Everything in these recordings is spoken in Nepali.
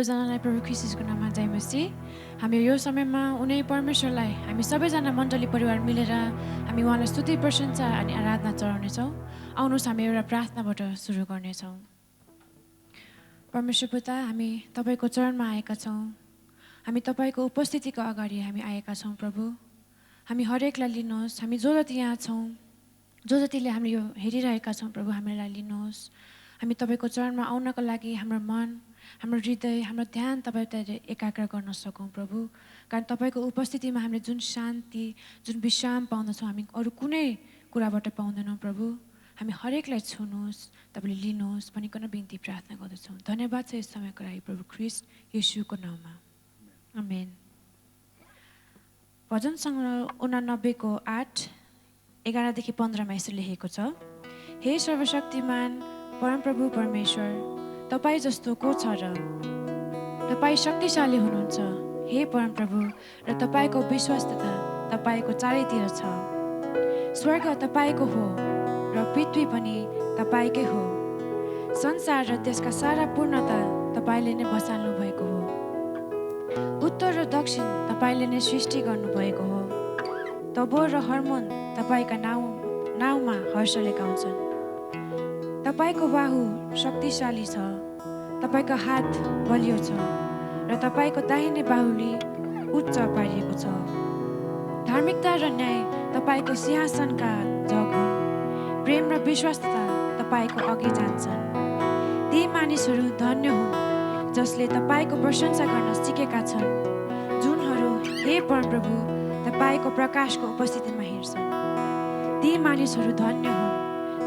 सबैजनालाई प्रभु ख्रीष्टको नाममा जय मसीह। हामी यो समयमा उनी परमेश्वरलाई हामी सबैजना मण्डली परिवार मिलेर हामी उहाँलाई स्तुति प्रशंसा अनि आराधना चढाउनेछौँ। आउनुहोस् हामी एउटा प्रार्थनाबाट सुरु गर्नेछौँ। परमेश्वर पिता, हामी तपाईँको चरणमा आएका छौँ। हामी तपाईँको उपस्थितिको अगाडि हामी आएका छौँ। प्रभु, हामी हरेकलाई लिनुहोस्। हामी जो जति यहाँ छौँ, जो जतिले हामी यो हेरिरहेका छौँ, प्रभु हामीलाई लिनुहोस्। हामी तपाईँको चरणमा आउनको लागि हाम्रो मन, हाम्रो हृदय, हाम्रो ध्यान तपाईँतिर एकाग्र गर्न सकौँ प्रभु। कारण तपाईँको उपस्थितिमा हामीले जुन शान्ति, जुन विश्राम पाउँदछौँ, हामी अरू कुनै कुराबाट पाउँदैनौँ प्रभु। हामी हरेकलाई छुनुहोस्, तपाईँले लिनुहोस् भनिकन बिन्ती प्रार्थना गर्दछौँ। धन्यवाद छ यस समयको लागि प्रभु ख्रीष्ट येशूको नाममा, आमेन। भजन सङ्ग्रह 89को 8, 11देखि 15मा यसो लेखेको छ। हे सर्वशक्तिमान परमप्रभु परमेश्वर, तपाईँ जस्तो को छ र? तपाईँ शक्तिशाली हुनुहुन्छ हे परमप्रभु, र तपाईँको विश्वस्तता तपाईँको चारैतिर छ। स्वर्ग तपाईँको हो र पृथ्वी पनि तपाईँकै हो। संसार र त्यसका सारा पूर्णता तपाईँले नै बसाल्नु भएको हो। उत्तर र दक्षिण तपाईँले नै सृष्टि गर्नुभएको हो। तबोर र हर्मोन तपाईँका नाउँमा हर्षले गाउँछन्। तपाईँको बाहु शक्तिशाली छ, तपाईँको हात बलियो छ, र तपाईँको दाहिने बाहुले उच्च पारिएको छ। धार्मिकता र न्याय तपाईँको सिंहासनका जग हुन्। प्रेम र विश्वासता तपाईँको अघि जान्छन्। ती मानिसहरू धन्य हुन् जसले तपाईँको प्रशंसा गर्न सिकेका छन्, जुनहरू हे परमप्रभु तपाईँको प्रकाशको उपस्थितिमा हेर्छन्। ती मानिसहरू धन्य हुन्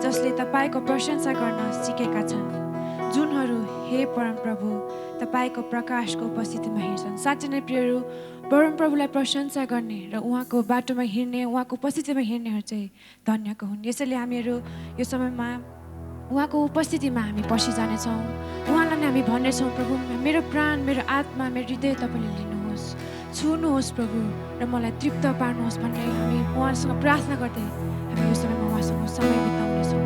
जसले तपाईँको प्रशंसा गर्न सिकेका छन्, जुनहरू हे परमप्रभु तपाईँको प्रकाशको उपस्थितिमा हेर्छन्। साँच्चै नै प्रियहरू, परमप्रभुलाई प्रशंसा गर्ने र उहाँको बाटोमा हिँड्ने, उहाँको उपस्थितिमा हिँड्नेहरू चाहिँ धन्यको हुन्। यसैले हामीहरू यो समयमा उहाँको उपस्थितिमा हामी पसिजानेछौँ। उहाँलाई नै हामी भन्नेछौँ, प्रभु मेरो प्राण, मेरो आत्मा, मेरो हृदय तपाईँले लिनुहोस्, छुनुहोस् प्रभु, र मलाई तृप्त पार्नुहोस् भन्ने हामी उहाँसँग प्रार्थना गर्दै हामी यो समयमा उहाँसँग समय बिताउनेछौँ।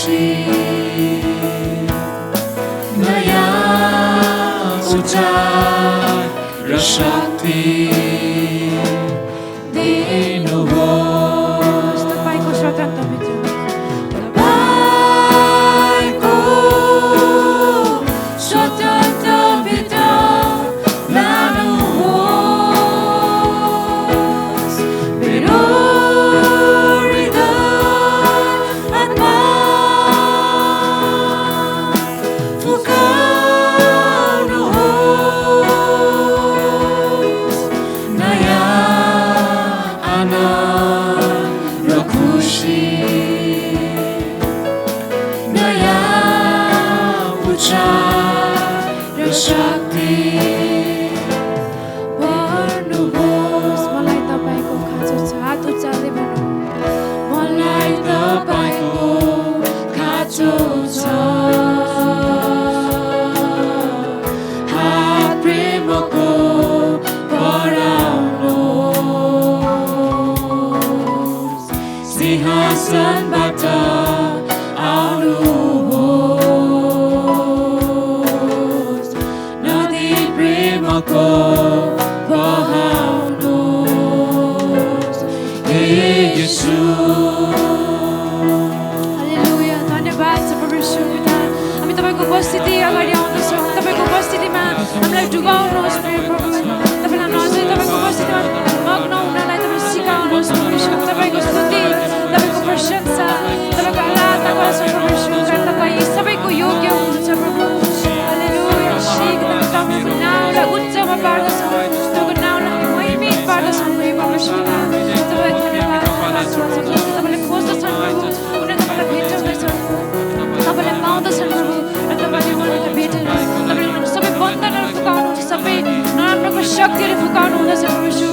खुशी नयाँ उचार र शक्ति दिनुहोस् तपाईको स्वतन्त्रभित्र तपाईँको स्वतन्त्रभित्र लानुहोस् मेरो हृदय आत्मा फुकाउनुहोस् नयाँ आनन्द र खुसी नयाँ उचार र शक्ति भर्नुहोस् मलाई तपाईको खाँचो छ हात उचाल्दै भन्नु मलाई तपाईको खाँचो छ हात प्रेमको बढाउनुहोस् सिंहासनबाट आउनुहोस् नदी प्रेमको बहाउनुहोस् हे येशू हालेलुया धन्यवाद छ प्रभु यीशु पिता हामी तपाईको उपस्थिति अगाडि आउँदछौँ तपाईको उपस्थितिमा हामीलाई डुबाउनुहोस् प्रभु तपाईले हामीलाई अझै तपाईको उपस्थितिमा मग्न हुनलाई तपाईले सिकाउनुहोस् प्रभु यीशु तपाईको स्तुति तपाईको प्रशंसा तपाईको आराधना गर्छौँ प्रभु यीशु कारण तपाई सबैको योग्य हुनुहुन्छ प्रभु हालेलुया शीघ्र तपाईँको नामलाई उच्चमा पार्दछौँ तपाईँको नामलाई हामी महिमित पार्दछौँ प्रभु यीशु पिता तपाईको धन्यवाद तपाईँले खोज्दछन् प्रभु उनीहरू तपाईँलाई भेटाउँदैछन् तपाईँले पाउँदछन् प्रभु र तपाईँले उनीहरूलाई भेटेर तपाईँले उनीहरू सबै बन्धनहरू फुकाउनुहुन्छ सबै नराम्रोको शक्तिहरू फुकाउनु हुँदछ प्रभु यीशु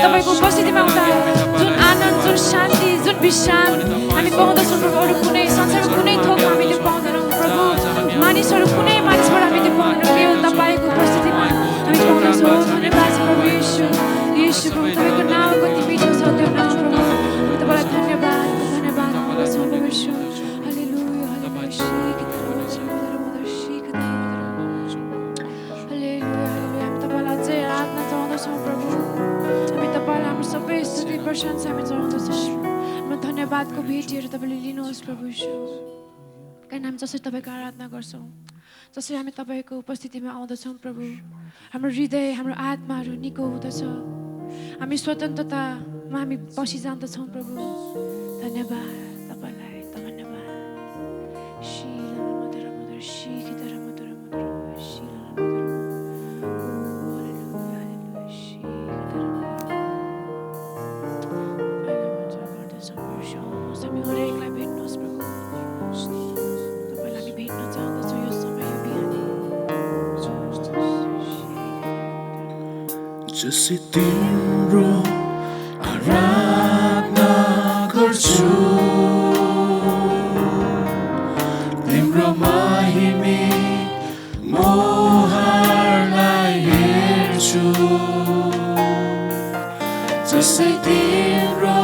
तपाईँको उपस्थितिमा हुँदा जुन आनन्द जुन शान्ति जुन विश्राम हामी पाउँदछौँ प्रभु अरू कुनै संसारको कुनै थोकमा हामीले पाउँदैनौँ प्रभु मानिसहरू कुनै मानिसबाट हामी त्यो पाउँदैनौँ केवल तपाईँको उपस्थितिमा हामी पाउँदछौँ धन्यवाद छ प्रभु यीशु यीशु प्रभु तपाईँको नाम कति मिठो छ त्यो नाम प्रभु हामी तपाईँलाई धन्यवाद गर्दछौँ प्रभु यीशु हालेलुया हालेलुया हामी तपाईँलाई अझै आराधना चढाउँदछौँ प्रभु हामी तपाईँलाई हाम्रो सबै स्तुति प्रशंसा हामी चढाउँदछौँ हाम्रो धन्यवादको भेटीहरू तपाईँले लिनुहोस् प्रभु यीशु कारण हामी जसरी तपाईँको आराधना गर्छौँ जसरी हामी तपाईँको उपस्थितिमा आउँदछौँ प्रभु हाम्रो हृदय हाम्रो आत्माहरू निको हुँदछ हामी स्वतन्त्रतामा हामी बसिजान्दछौँ प्रभु धन्यवाद तपाईँलाई धन्यवाद शिला मधुर मधुर शिखितर मधुर मधुर शिला मधुर हालेलुया हालेलुया शिखितर मधुर हामी हरेकलाई भेट्नुहोस् प्रभु तपाईँलाई हामी भेट्न चाहँदछौँ यो समय यो बिहानै जसै तिम्रो आराधना गर्छु तिम्रो महिमी मोहरलाई हेर्छु जसै तिम्रो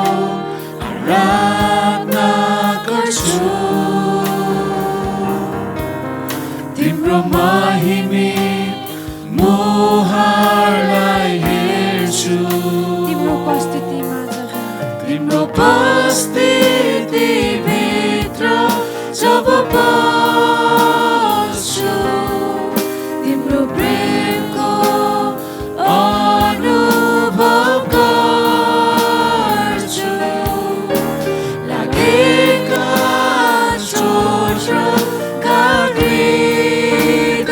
आराधना गर्छु तिम्रो महिमी मोहरलाई हेर्छु तिम्रो उपस्थितिमा जब तिम्रो उपस्थितिभित्र जब बस्छु तिम्रो प्रेमको अनुभव गर्छु लागेका चोट र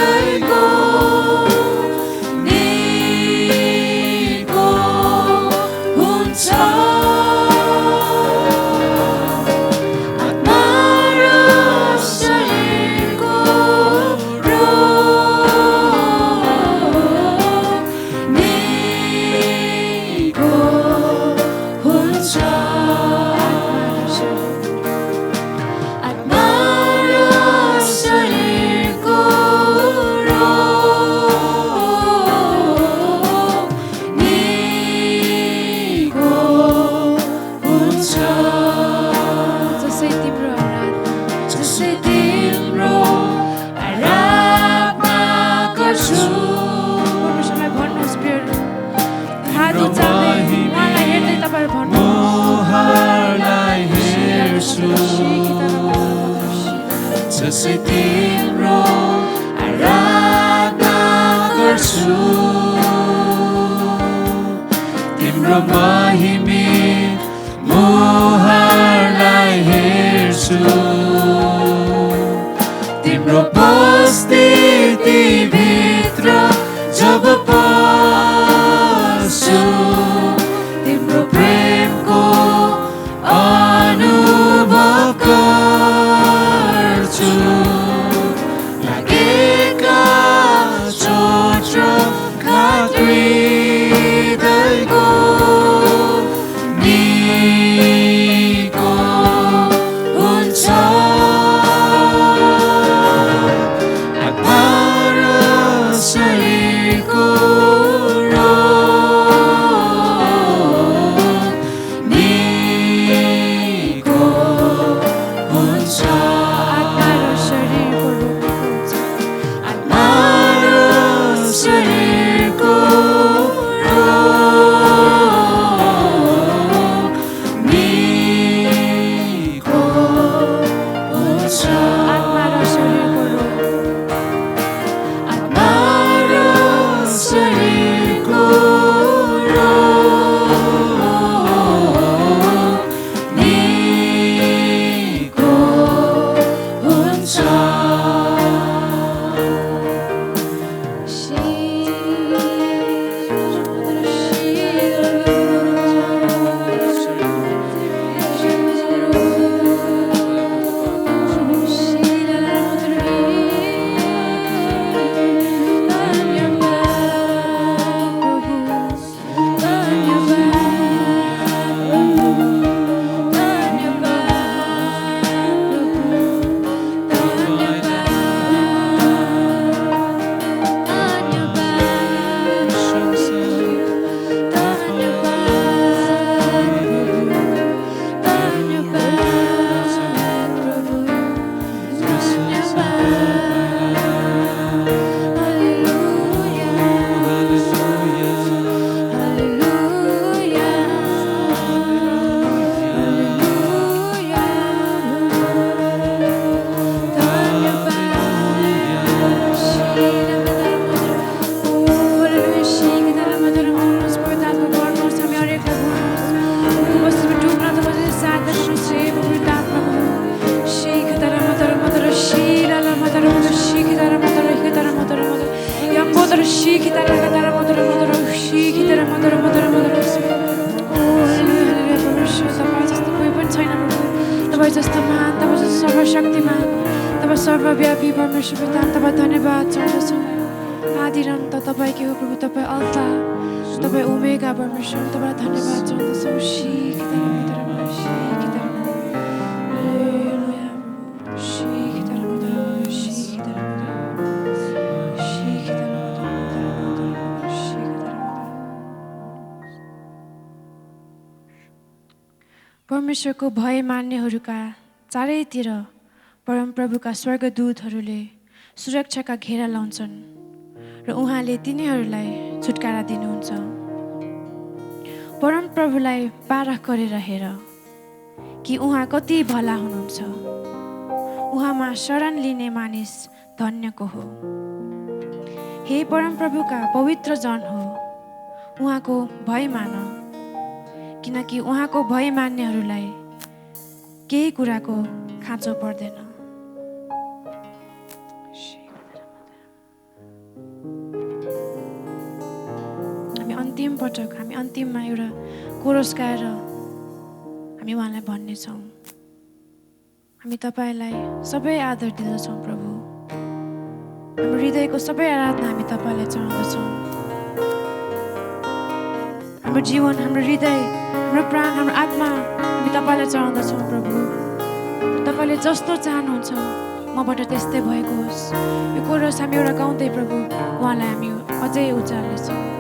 हृदयको जसै तिम्रो आराधना गर्छु तिम्रो महिमित मुहारलाई हेर्छु तिम्रो उपस्थितिभित्र जब पस्छु तिम्रो प्रेमको अनुभव गर्छु लागेका चोट र घात हृदयको निको हुन्छ आत्मा र शरीरको रोग निको हुन्छ आत्मा र शरीरको रोग हुन्छ आत्मा र शरीरको रोग निको हुन्छ आत्मा र शरीरको रोग आत्मा र शरीरको रोग निको हुन्छ तपाईँ जस्तो महान तपाईँ जस्तो सर्वशक्तिमान तपाईँ सर्वव्यापी परमेश्वर पिता तपाईँ धन्यवाद चाहन्छौँ आदि र अन्त तपाईँकै हो प्रभु तपाईँ अल्फा तपाईँ ओमेगा परमेश्वर तपाईँलाई धन्यवाद चाहन्छौँ परमेश्वरको भय मान्नेहरूका चारैतिर परमप्रभुका स्वर्गदूतहरूले सुरक्षाका घेरा लाउँछन् र उहाँले तिनीहरूलाई छुटकारा दिनुहुन्छ परमप्रभुलाई पारख गरेर हेर कि उहाँ कति भला हुनुहुन्छ उहाँमा शरण लिने मानिस धन्यको हो हे परमप्रभुका पवित्र जन हो उहाँको भय मान किनकि उहाँको भय मान्नेहरूलाई केही कुराको खाँचो पर्दैन हामी अन्तिममा एउटा कोरस गाएर हामी उहाँलाई भन्नेछौँ हामी तपाईँलाई सबै आदर दिँदछौँ प्रभु हाम्रो हृदयको सबै आराधना हामी तपाईँलाई चढाउँदछौँ हाम्रो जीवन हाम्रो हृदय हाम्रो प्राण हाम्रो आत्मा हामी तपाईँलाई चढाउँदछौँ प्रभु तपाईँले जस्तो चाहनुहुन्छ मबाट त्यस्तै भएको होस् यो कोरस हामी एउटा गाउँदै प्रभु उहाँलाई हामी अझै उचाल्नेछौँ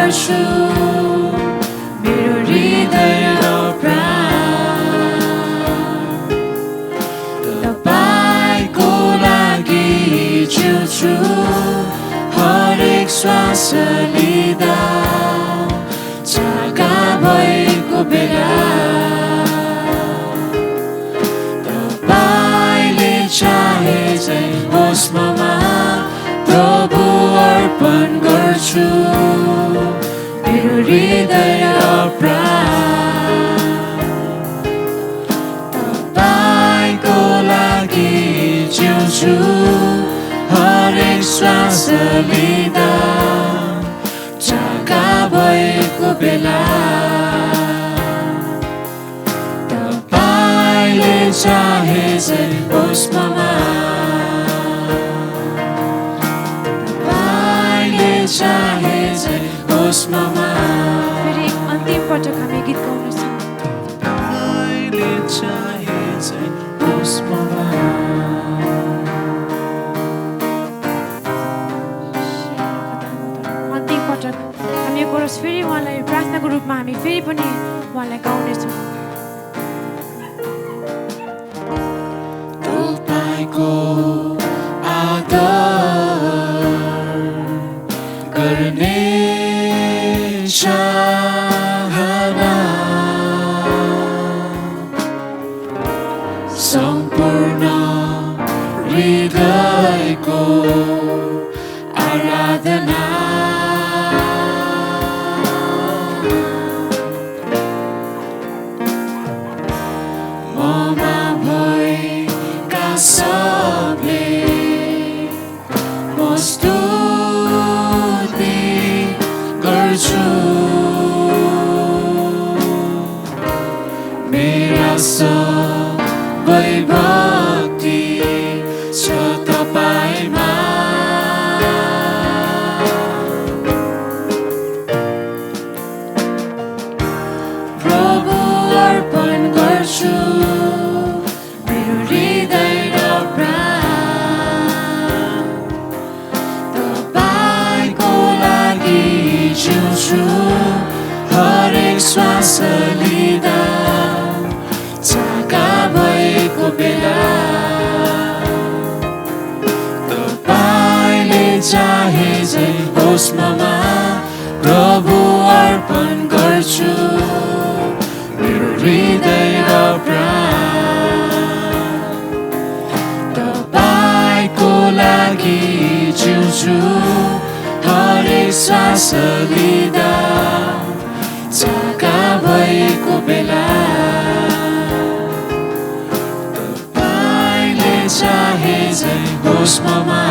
गर्छु मेरो हृदय र प्राण तपाईको लागि जिउँछु हरेक श्वास लिँदा जग्गा भएको बेला तपाईले चाहे झै होस् ममा प्रभु अर्पण गर्छु मेरो हृदय र प्राण तपाईको लागि जिउँछु हरेक श्वास लिँदा जग्गा भएको बेला तपाईले चाहे झै होस् ममा तपाईले चाहे झै होस् ममा फेरि अन्तिम पटक हामी गीत गाउनेछौँ तपाईँले चाहे झै होस् ममा अन्तिम पटक हामी यो कोरस फेरि उहाँलाई प्रार्थनाको रूपमा हामी फेरि पनि उहाँलाई गाउनेछौँ तपाईँको आदर गर्ने चाहना सम्पूर्ण हृदयको आराधना ममा भएका सबले म स्तुति गर्छु मेरा सबै भक्ति छ तपाईमा प्रभु अर्पण गर्छु मेरो हृदय र प्राण तपाईको लागि जिउँछु हरेक श्वास लिँदा जग्गा भएको बेला तपाईले चाहे झै होस् ममा प्रभु अर्पण गर्छु मेरो हृदय र प्राण तपाईको लागि जिउँछु हरेक श्वास लिँदा जग्गा भएको बेला तपाईले चाहे झै होस् ममा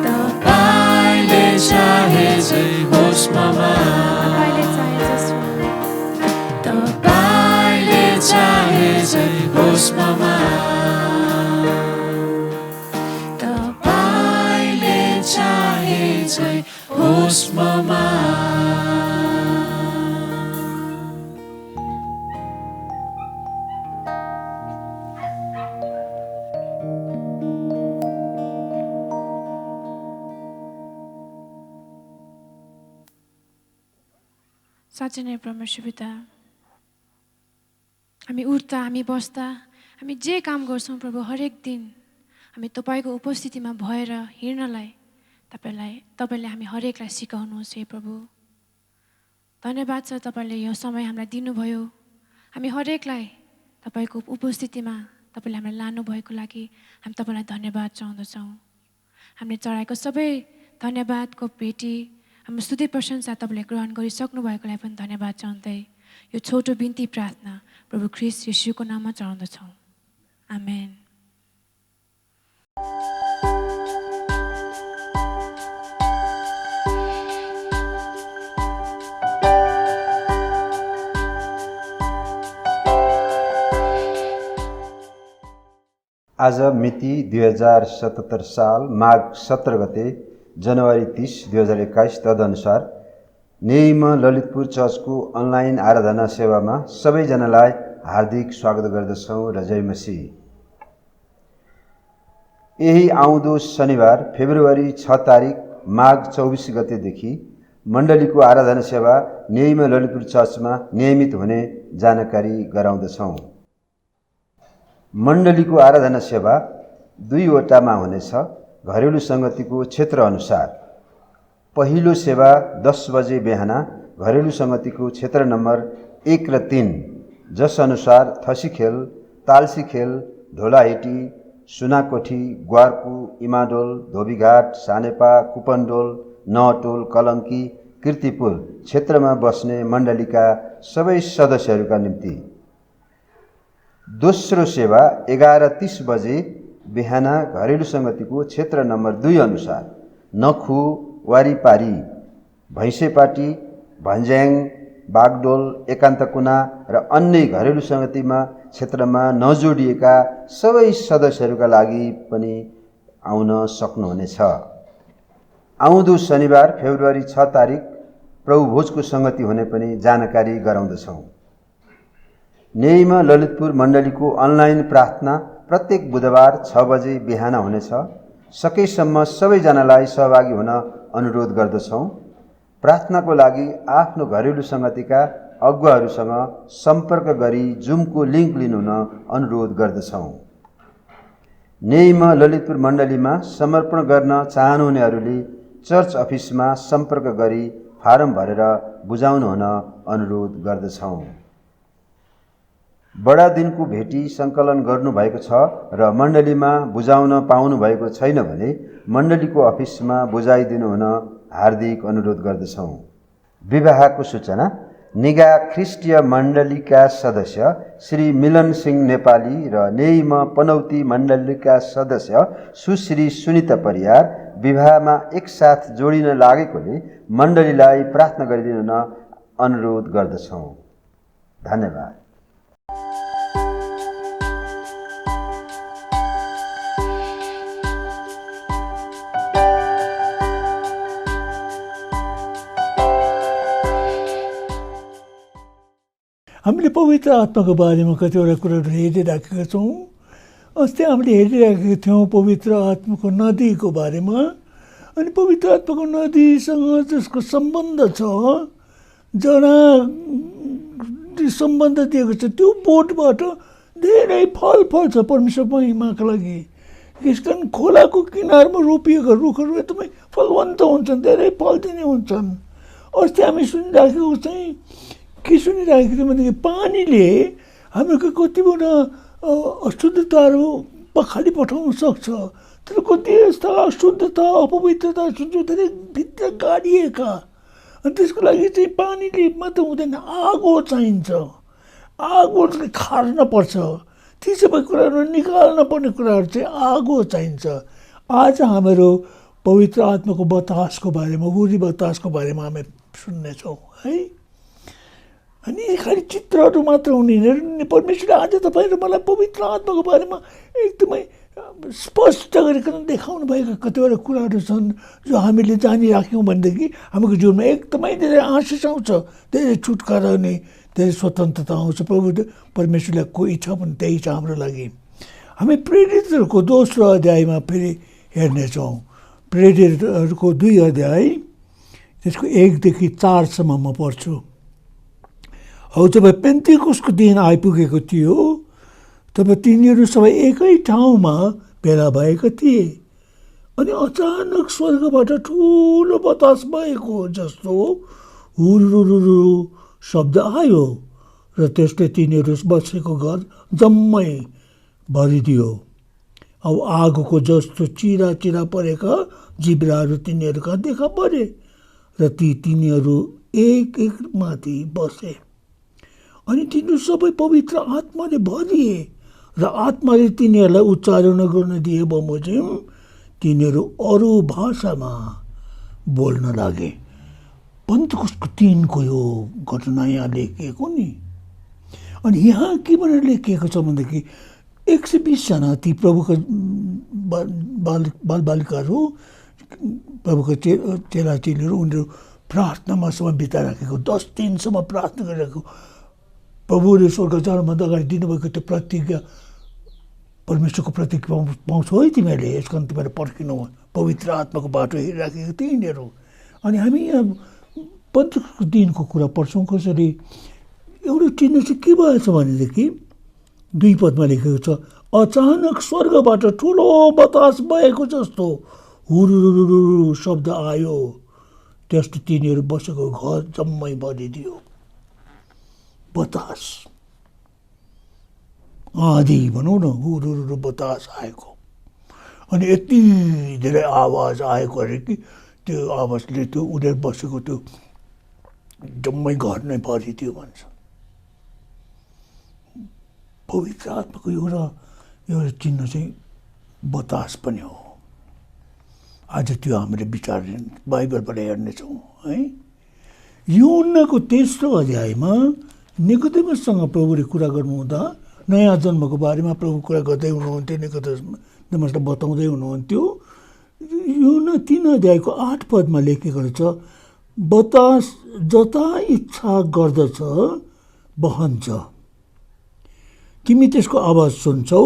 तपाईले चाहे झै होस् ममा तपाईँले चाहे जस्तो तपाईँले चाहे झै होस् ममा तपाईँले चाहे झै होस् ममा साँच्चै नै परमेश्वर पिता हामी उठ्दा हामी बस्दा हामी जे काम गर्छौँ प्रभु हरेक दिन हामी तपाईँको उपस्थितिमा भएर हिँड्नलाई तपाईँले हामी हरेकलाई सिकाउनुहोस् हे प्रभु धन्यवाद छ तपाईँले यो समय हामीलाई दिनुभयो हामी हरेकलाई तपाईँको उपस्थितिमा तपाईँले हामीलाई लानुभएको लागि हामी तपाईँलाई धन्यवाद चाहँदछौँ हामीले चढाएको सबै धन्यवादको भेटी हाम्रो स्तुति प्रशंसा तपाईँले ग्रहण गरिसक्नु भएकोलाई पनि धन्यवाद चाहँदै यो छोटो बिन्ती प्रार्थना प्रभु ख्रीष्ट येशूको नाममा चढाउँदछौँ आमेन आज मिति 2077 साल माघ 17 गते जनवरी 30, 2021 तदनुसार नेम ललितपुर चर्चको अनलाइन आराधना सेवामा सबैजनालाई हार्दिक स्वागत गर्दछौँ र जय मसीह। यही आउँदो शनिबार फेब्रुअरी 6 तारिक माघ 24 गतेदेखि मण्डलीको आराधना सेवा न्यायमा ललितपुर चर्चमा नियमित हुने जानकारी गराउँदछौँ। मण्डलीको आराधना सेवा 2 वटामा हुनेछ, घरेलु सङ्गतिको क्षेत्रअनुसार। पहिलो सेवा 10 बजे बिहान घरेलु सङ्गतिको क्षेत्र नम्बर 1 र 3, जसअनुसार थसीखेल, तालसीखेल, ढोलाहेटी, सुनाकोठी, ग्वारकु, इमाडोल, धोबीघाट, सानेपा, कुपनडोल, नहटोल, कलङ्की, किर्तिपुर क्षेत्रमा बस्ने मण्डलीका सबै सदस्यहरूका निम्ति। दोस्रो सेवा 11:30 बजे बिहान घरेलु सङ्गतिको क्षेत्र नम्बर 2 अनुसार नखु, वारीपारी, भैँसेपाटी, भन्ज्याङ, बागडोल, एकान्तकुना र अन्य घरेलु सङ्गतिमा क्षेत्रमा नजोडिएका सबै सदस्यहरूका लागि पनि आउन सक्नुहुनेछ। आउँदो शनिबार फेब्रुअरी 6 तारिक प्रभुभोजको सङ्गति हुने पनि जानकारी गराउँदछौँ। न्यायमा ललितपुर मण्डलीको अनलाइन प्रार्थना प्रत्येक बुधबार 6 बजे बिहान हुनेछ। सकेसम्म सबैजनालाई सहभागी हुन अनुरोध गर्दछौँ। प्रार्थनाको लागि आफ्नो घरेलु सङ्गतिका अगुवाहरूसँग सम्पर्क गरी जुमको लिङ्क लिनुहुन अनुरोध गर्दछौँ। न्यायमा ललितपुर मण्डलीमा समर्पण गर्न चाहनुहुनेहरूले चर्च अफिसमा सम्पर्क गरी फारम भरेर बुझाउनु हुन अनुरोध गर्दछौँ। बडा दिनको भेटी सङ्कलन गर्नुभएको छ र मण्डलीमा बुझाउन पाउनु भएको छैन भने मण्डलीको अफिसमा बुझाइदिनु हुन हार्दिक अनुरोध गर्दछौँ। विवाहको सूचना। निगा ख्रिस्टीय मण्डलीका सदस्य श्री मिलन सिंह नेपाली र न्यायमा पनौती मण्डलीका सदस्य सुश्री सुनिता परियार विवाहमा एकसाथ जोडिन लागेकोले मण्डलीलाई प्रार्थना गरिदिनु हुन अनुरोध गर्दछौँ। धन्यवाद। हामीले पवित्र आत्माको बारेमा कतिवटा कुराहरू हेरिराखेका छौँ। अस्ति हामीले हेरिराखेका थियौँ पवित्र आत्माको नदीको बारेमा। अनि पवित्र आत्माको नदीसँग जसको सम्बन्ध छ, जरा सम्बन्ध दिएको छ, त्यो बोटबाट धेरै फल फल्छ परमेश्वर महिमाका लागि। यस कारण खोलाको किनारमा रोपिएका रुखहरू एकदमै फलवन्त हुन्छन्, धेरै फल दिने हुन्छन्। अस्ति हामी सुनिराखेको चाहिँ के सुनिराखेको थियो भनेदेखि पानीले हाम्रो कतिवटा अशुद्धताहरू खाली पठाउन सक्छ। तर कति यस्ता अशुद्धता, अपवित्रता जो धेरै भित्र गाडिएका, अनि त्यसको लागि चाहिँ पानीले मात्र हुँदैन, आगो चाहिन्छ। आगो खार्न पर्छ। ती सबै कुराहरू निकाल्न पर्ने कुराहरू चाहिँ आगो चाहिन्छ। आज हाम्रो पवित्र आत्माको बतासको बारेमा, उरी बतासको बारेमा हामी सुन्नेछौँ है। अनि खालि चित्रहरू मात्र हुने, परमेश्वरले आज तपाईँ र मलाई पवित्र आत्माको बारेमा एकदमै स्पष्ट गरिकन देखाउनु भएका कतिवटा कुराहरू छन् जो हामीले जानिराख्यौँ भनेदेखि हाम्रो जीवनमा एकदमै धेरै आशिष आउँछ, धेरै छुटकारा हुने, धेरै स्वतन्त्रता आउँछ। प्रभु परमेश्वरलाई को इच्छा पनि त्यही छ हाम्रो लागि। हामी प्रेरितहरूको दोस्रो अध्यायमा फेरि हेर्नेछौँ। प्रेरितहरूको 2 अध्याय त्यसको 1देखि 4सम्म म पढ्छु। हौ जब पेन्तिकोसको दिन आइपुगेको थियो तब तिनीहरू सबै एकै ठाउँमा भेला भएका थिए। अनि अचानक स्वर्गबाट ठुलो बतास भएको जस्तो हुरुरुरु शब्द आयो र त्यसले तिनीहरू बसेको घर जम्मै भरिदियो। अब आगोको जस्तो चिरा चिरा परेका जिब्राहरू तिनीहरूका देखा परे र तिनीहरू एक एक माथि बसे। अनि तिनीहरू सबै पवित्र आत्माले भरिए र आत्माले तिनीहरूलाई उच्चारण गर्न दिए बमोजिम तिनीहरू अरू भाषामा बोल्न लागे। पेन्तिकोसको 3को यो घटना यहाँ लेखिएको नि। अनि यहाँ के भनेर लेखिएको छ भनेदेखि 120 जना ती प्रभुका बालबालिकाहरू, प्रभुका चेलाचेलीहरू, उनीहरू प्रार्थनामा समय बिताइराखेको, 10 दिनसम्म प्रार्थना गरिरहेको। प्रभुले स्वर्ग जानुभन्दा अगाडि दिनुभएको त्यो प्रतिज्ञा परमेश्वरको प्रतीक पाउँछौ है तिमीहरूले, यस कारण तिमीहरू पर्खिनु, पवित्र आत्माको बाटो हेरिराखेको थिए यिनीहरू। अनि हामी यहाँ पन्तेकोस्टको दिनको कुरा पढ्छौँ कसरी। एउटा चिन्ह चाहिँ के भएछ भनेदेखि 2 पदमा लेखेको छ, अचानक स्वर्गबाट ठुलो बतास बहेको जस्तो हुरुरुरु शब्द आयो, त्यस्तो तिनीहरू बसेको घर जम्मै भरिदियो। बतास, आँधी भनौँ न, हुरुरुरु बतास आएको। अनि यति धेरै आवाज आएको अरे कि त्यो आवाजले त्यो उनीहरू बसेको त्यो जम्मै घर नै भरिदियो भन्छ। पवित्र आत्माको एउटा चिन्ह चाहिँ बतास पनि हो। आज त्यो हामीले विचार बाइबलबाट हेर्नेछौँ है। यूहन्नाको 3रो अध्यायमा निकोदेमससँग प्रभुले कुरा गर्नुहुँदा नयाँ जन्मको बारेमा प्रभु कुरा गर्दै हुनुहुन्थ्यो, निकोदेमसलाई बताउँदै हुनुहुन्थ्यो। यूहन्ना 3 अध्यायको 8 पदमा लेखेको छ, बतास जता इच्छा गर्दछ बहन्छ, तिमी त्यसको आवाज सुन्छौ,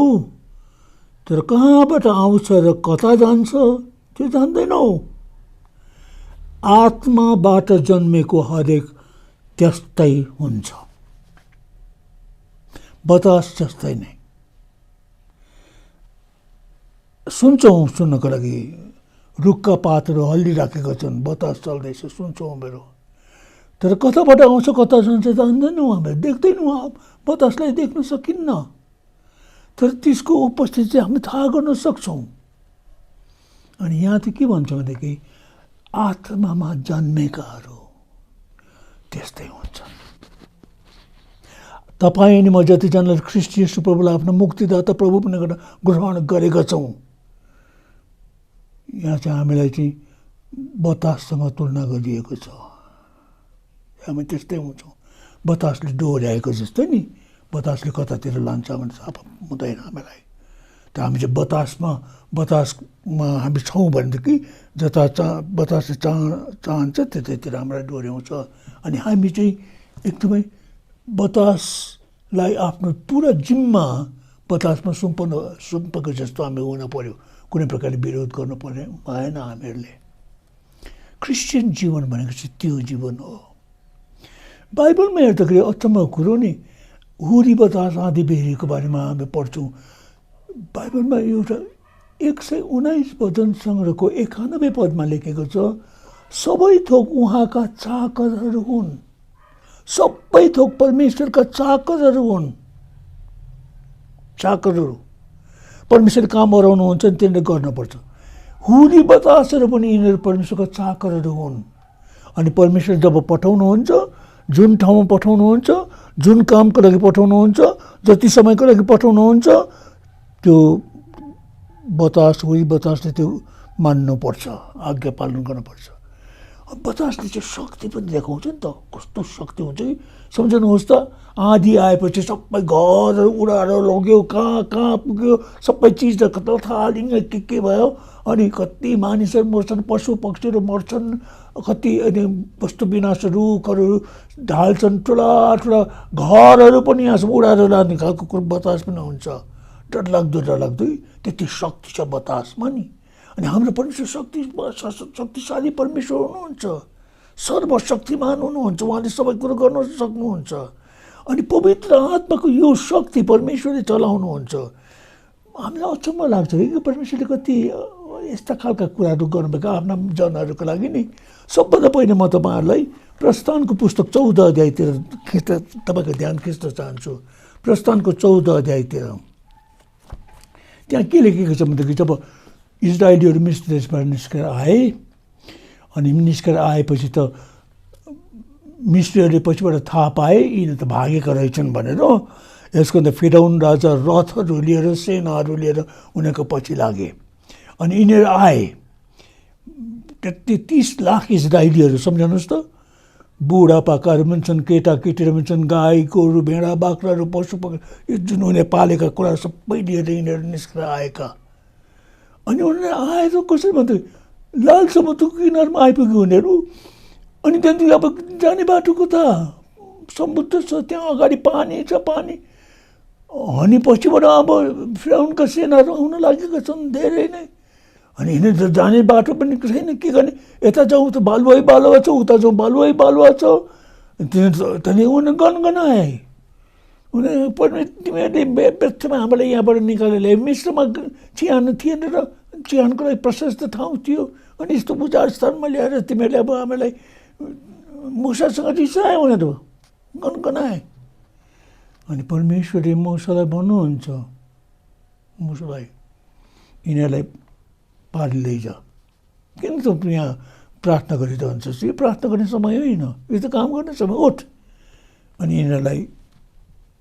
तर कहाँबाट आउँछ र कता जान्छ त्यो जान्दैनौ। आत्माबाट जन्मेको हरेक त्यस्तै हुन्छ, बतास जस्तै नै। सुन्छौँ, सुन्नको लागि रुखका पातहरू हल्लिराखेका छन्, बतास चल्दैछ, सुन्छौँ मेरो, तर कताबाट आउँछ कता जान्छ जान्दैनौँ, हामीले देख्दैनौँ, बतासलाई देख्न सकिन्न, तर त्यसको उपस्थिति चाहिँ हामीले थाहा गर्न सक्छौँ। अनि यहाँ चाहिँ के भन्छ भनेदेखि आत्मामा जन्मेकाहरू त्यस्तै हुन्छ। तपाईँ अनि म जतिजनाले ख्रीष्ट येशू प्रभुलाई आफ्नो मुक्तिदाता प्रभु पनि ग्रहण गरेका छौँ, यहाँ चाहिँ हामीलाई चाहिँ बताससँग तुलना गरिएको छ। हामी त्यस्तै हुन्छौँ, बतासले डोर्याएको जस्तै नि, बतासले कतातिर लान्छ भने थाहा हुँदैन हामीलाई। त हामी चाहिँ बतासमा हामी छौँ भनेदेखि जता बतासले चाहन्छ त्यतैतिर हामीलाई डोर्याउँछ। अनि हामी चाहिँ एकदमै बतासलाई आफ्नो पुरा जिम्मा बतासमा सुम्पेको जस्तो हामी हुन पर्यो, कुनै प्रकारले विरोध गर्नु भएन हामीहरूले। क्रिस्चियन जीवन भनेको चाहिँ त्यो जीवन हो। बाइबलमा हेर्दाखेरि अचम्मको कुरो नि, हुरी बतास आँधी बेह्रीको बारेमा हामी पढ्छौँ। बाइबलमा एउटा 119 भजन सङ्ग्रहको 91 पदमा लेखेको छ, सबै थोक उहाँका चाकरहरू हुन्, सबै थोक परमेश्वरका चाकरहरू हुन्। चाकरहरू परमेश्वरले काम गराउनुहुन्छ नि तिनीहरूले गर्नुपर्छ। हुरी बतासहरू पनि यिनीहरू परमेश्वरका चाकरहरू हुन्। अनि परमेश्वर जब पठाउनुहुन्छ, जुन ठाउँमा पठाउनुहुन्छ, जुन कामको लागि पठाउनुहुन्छ, जति समयको लागि पठाउनुहुन्छ, त्यो बतास हुरी बतासले त्यो मान्नुपर्छ, आज्ञा पालन गर्नुपर्छ। बतासले चाहिँ शक्ति पनि देखाउँछ नि त, कस्तो शक्ति हुन्छ कि सम्झनुहोस् त, आँधी आएपछि सबै घरहरू उडाएर लग्यो, कहाँ कहाँ पुग्यो, सबै चिज थालिङ के भयो, अनि कति मानिसहरू मर्छन्, पशु पक्षीहरू मर्छन्, कति अनि वस्तु विनाश रुखहरू ढाल्छन्, ठुला ठुला घरहरू पनि यहाँसम्म उडाएर लाने खालको कुरो बतास पनि हुन्छ। डरलाग्दो त्यति शक्ति छ बतासमा नि। अनि हाम्रो परमेश्वर शक्तिशाली परमेश्वर हुनुहुन्छ, सर्वशक्तिमान हुनुहुन्छ, उहाँले सबै कुरो गर्न सक्नुहुन्छ। अनि पवित्र आत्माको यो शक्ति परमेश्वरले चलाउनुहुन्छ। हामीलाई अचम्म लाग्छ कि परमेश्वरले कति यस्ता खालका कुराहरू गर्नुभएको आफ्ना जनहरूको लागि नि। सबभन्दा पहिले म तपाईँहरूलाई प्रस्थानको पुस्तक 14 अध्यायतिर तपाईँको ध्यान खिच्न चाहन्छु। प्रस्थानको 14 अध्यायतिर त्यहाँ के लेखेको छ भनेदेखि, जब इजरायलीहरू मिस्र देशबाट निस्केर आए, अनि निस्केर आएपछि त मिस्रीहरूले पछिबाट थाहा पाए यिनीहरू त भागेका रहेछन् भनेर, यसको त फिरौन राजा रथहरू लिएर सेनाहरू लिएर उनीहरूको पछि लागे। अनि यिनीहरू आए, त्यति 30 लाख इजरायलीहरू, सम्झनुहोस् त, बुढापाकाहरू पनि छन्, केटाकेटीहरू पनि छन्, गाई गोरु भेडा बाख्राहरू पशु पक्षी जुन उनीहरूले पालेका कुराहरू सबै लिएर यिनीहरू निस्केर आएका। अनि उनीहरू आएर कसरी भन्दा लाल समुद्रको किनारमा आइपुग्यो उनीहरू। अनि त्यहाँदेखि अब जाने बाटो कता, समुद्र छ, त्यहाँ अगाडि पानी छ, पानी अनि पछिबाट अब फिराउनका सेनाहरू आउन लागेका छन् धेरै नै। अनि हिँडेर जाने बाटो पनि छैन, के गर्ने, यता जाउँ त बालुवै बालुवा छ, उता जाउँ बालुवै बालुवा छ। त्यहाँदेखि उनीहरू गनगनाए, उनीहरू तिमीहरूले व्यर्थमा हामीलाई यहाँबाट निकालेर ल्याए। मिश्रमा चिहान थिएन र चिहानको लागि प्रशस्त ठाउँ थियो, अनि यस्तो उजाड स्थानमा ल्याएर तिमीहरूले अब हामीलाई, मुसासँग रिसाए उनीहरू, गनगनाए। अनि परमेश्वरले मुसालाई भन्नुहुन्छ, मुसालाई यिनीहरूलाई पारी लैजा, किन त यहाँ प्रार्थना गरिरहन्छस्, यो प्रार्थना गर्ने समय होइन, यो त काम गर्ने समय, उठ। अनि यिनीहरूलाई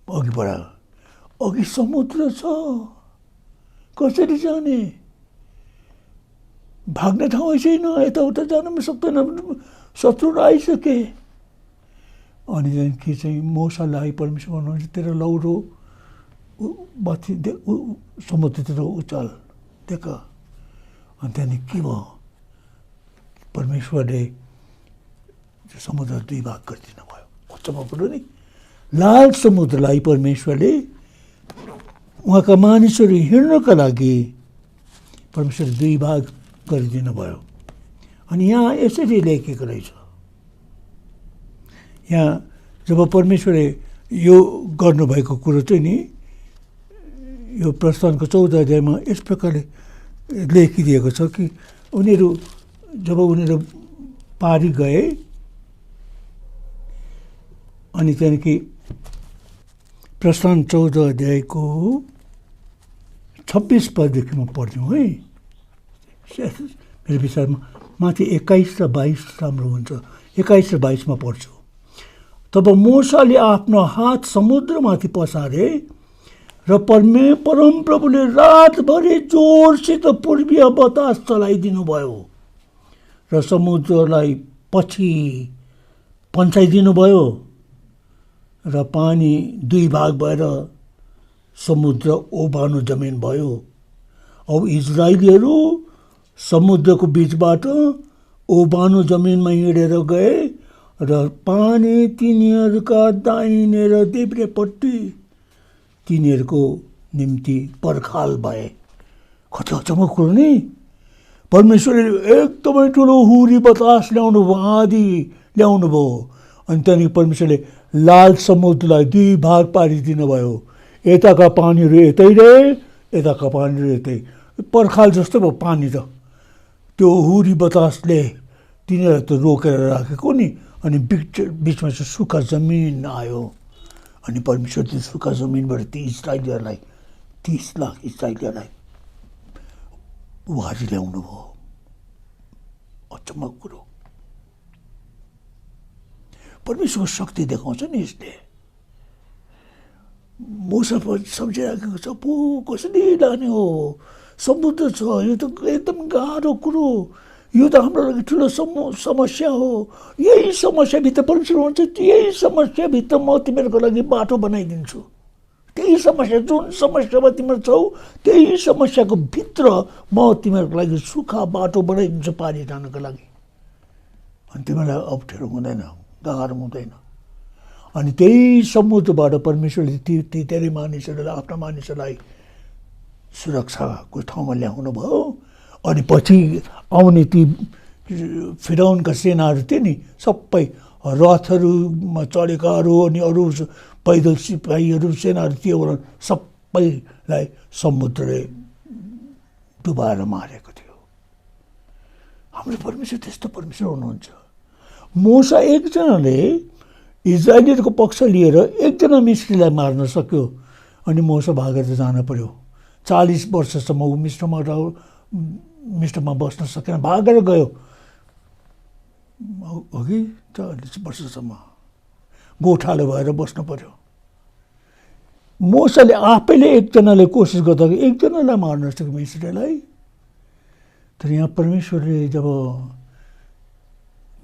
अघि बढायो। अघि समुद्र छ, कसरी जाने, भाग्ने ठाउँ छैन, यताउता जान पनि सक्दैन, शत्रुहरू आइसके। अनि त्यहाँदेखि चाहिँ मोसालाई परमेश्वर भन्नुहुन्छ, तेरो लौरो माथि समुद्रतिर उचाल, देख। अनि त्यहाँदेखि के भयो, परमेश्वरले समुद्र दुई भाग गरिदिनु भयो। अचम्म कुरो नि, लाल समुद्रलाई परमेश्वरले उहाँका मानिसहरू हिँड्नका लागि परमेश्वरले दुई भाग गरिदिनु भयो। अनि यहाँ यसरी लेखेको रहेछ, यहाँ जब परमेश्वरले यो गर्नुभएको कुरो चाहिँ नि, यो प्रस्थानको 14 अध्यायमा यस प्रकारले लेखिदिएको छ कि जब उनीहरू पारी गए, अनि त्यहाँदेखि प्रस्थान 14 अध्यायको 26 पददेखि म पढ्छौँ है। मेरो विचारमा माथि 21 र 22 राम्रो हुन्छ। 21 र 22मा पढ्छु। तब मोसाले आफ्नो हात समुद्रमाथि पसारे र परमप्रभुले रातभरि जोरसित पूर्वीय बतास चलाइदिनु भयो र समुद्रलाई पछि पन्साइदिनु भयो र पानी दुई भाग भएर समुद्र ओबानो जमिन भयो। अब इजरायलीहरू समुद्रको बिचबाट ओबानो जमिनमा हिँडेर गए र पानी तिनीहरूका दाहिने र देब्रेपट्टि तिनीहरूको निम्ति पर्खाल भए। कति अचम्मको कुरो नि, परमेश्वरले एकदमै ठुलो हुरी बतास ल्याउनु भयो, आँधी ल्याउनु भयो। अनि त्यहाँदेखि परमेश्वरले लाल समुद्रलाई दुई भाग पारिदिनु भयो। यताका पानीहरू यतै रहे, यताका पानीहरू यतै, पर्खाल जस्तो भयो पानी। त त्यो हुरी बतासले तिनीहरू त रोकेर राखेको नि, अनि बिचमा चाहिँ सुक्खा जमिन आयो। अनि परमेश्वर त्यो सुक्खा जमिनबाट ती इजरायलीहरूलाई 30 लाख इजरायलीहरूलाई उहाँले ल्याउनु भयो। अचम्मको कुरो, परमेश्वरको शक्ति देखाउँछ नि यसले। मोसा सम्झिराखेको छ, पो कसरी लाने हो, समुद्र छ, यो त एकदम गाह्रो कुरो, यो त हाम्रो लागि ठुलो समस्या हो। यही समस्याभित्र परमेश्वर भन्छ, यही समस्याभित्र म तिमीहरूको लागि बाटो बनाइदिन्छु। त्यही समस्या, जुन समस्यामा तिमीहरू छौ, त्यही समस्याको भित्र म तिमीहरूको लागि सुक्खा बाटो बनाइदिन्छु पारी जानको लागि। अनि तिमीहरूलाई अप्ठ्यारो हुँदैन, गाह्रो हुँदैन। अनि त्यही समुद्रबाट परमेश्वरले ती धेरै मानिसहरूलाई, आफ्ना मानिसहरूलाई सुरक्षाको ठाउँमा ल्याउनु भयो। अनि पछि आउने ती फिरौनका सेनाहरू थिए नि, सबै रथहरूमा चढेकाहरू अनि अरू पैदल सिपाहीहरू सेनाहरू थियो, सबैलाई समुद्रले डुबाएर मारेको थियो। हाम्रो परमेश्वर त्यस्तो परमेश्वर हुनुहुन्छ। मोसा एकजनाले इजरायलीहरूको पक्ष लिएर एकजना मिस्रीलाई मार्न सक्यो, अनि मोसा भागेर जान पर्यो। 40 वर्षसम्म ऊ मिस्रमा बस्न सकेन, भागेर गयो। अघि 40 वर्षसम्म गोठालो भएर बस्नु पर्यो। मोसाले आफैले एकजनाले कोसिस गर्दा एकजनालाई मार्न सक्यो मिस्रीलाई। तर यहाँ परमेश्वरले जब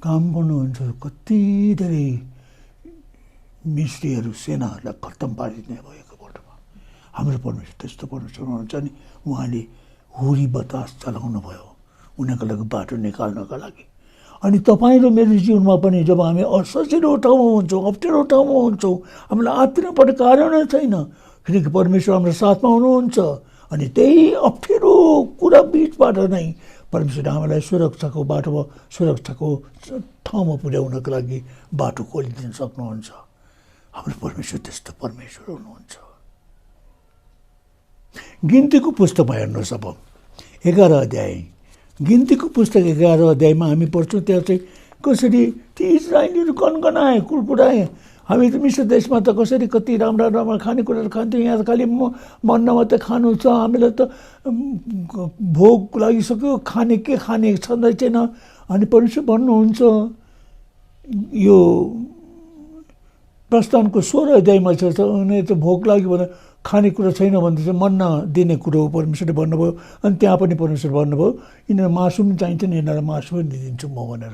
काम गर्नुहुन्छ, कति धेरै मिस्रीहरू सेनाहरूलाई खत्तम पारिदिने भएको बाटोमा। हाम्रो परमेश्वर त्यस्तो परमेश्वर हुनुहुन्छ नि, उहाँले हुरी बतास चलाउनु भयो उनीहरूको लागि बाटो निकाल्नका लागि। अनि तपाईँ र मेरो जीवनमा पनि जब हामी असजिलो ठाउँमा हुन्छौँ, अप्ठ्यारो ठाउँमा हुन्छौँ, हामीलाई आत्तिनु पर्ने कारण छैन, किनकि परमेश्वर हाम्रो साथमा हुनुहुन्छ अनि त्यही अप्ठ्यारो कुरा बिचबाट नै परमेश्वरले हामीलाई सुरक्षाको बाटोमा सुरक्षाको ठाउँमा पुर्याउनको लागि बाटो खोलिदिन सक्नुहुन्छ। हाम्रो परमेश्वर त्यस्तो परमेश्वर हुनुहुन्छ। गिन्तीको पुस्तकमा हेर्नुहोस्, अब 11 अध्याय, गिन्तीको पुस्तक 11 अध्यायमा हामी पढ्छौँ। त्यहाँ चाहिँ कसरी ती इजरायलीहरू गनगनाए, कुरकुराए, हामी त मिश्र देशमा त कसरी कति राम्रा राम्रा खानेकुराहरू खान्थ्यौँ, यहाँ त खालि मन्न मात्रै खानु छ, हामीलाई त भोग लागिसक्यो, खाने के खाने छँदै छैन। अनि परमेश्वर भन्नुहुन्छ यो प्रस्थानको 16 अध्यायमा छ, उनीहरू त भोग लाग्यो भने खानेकुरा छैन भन्दा चाहिँ मन्ना दिने कुरो परमेश्वरले भन्नुभयो। अनि त्यहाँ पनि परमेश्वर भन्नुभयो यिनीहरू मासु पनि चाहिन्छ नि, यिनीहरूलाई मासु पनि दिन्छु म भनेर,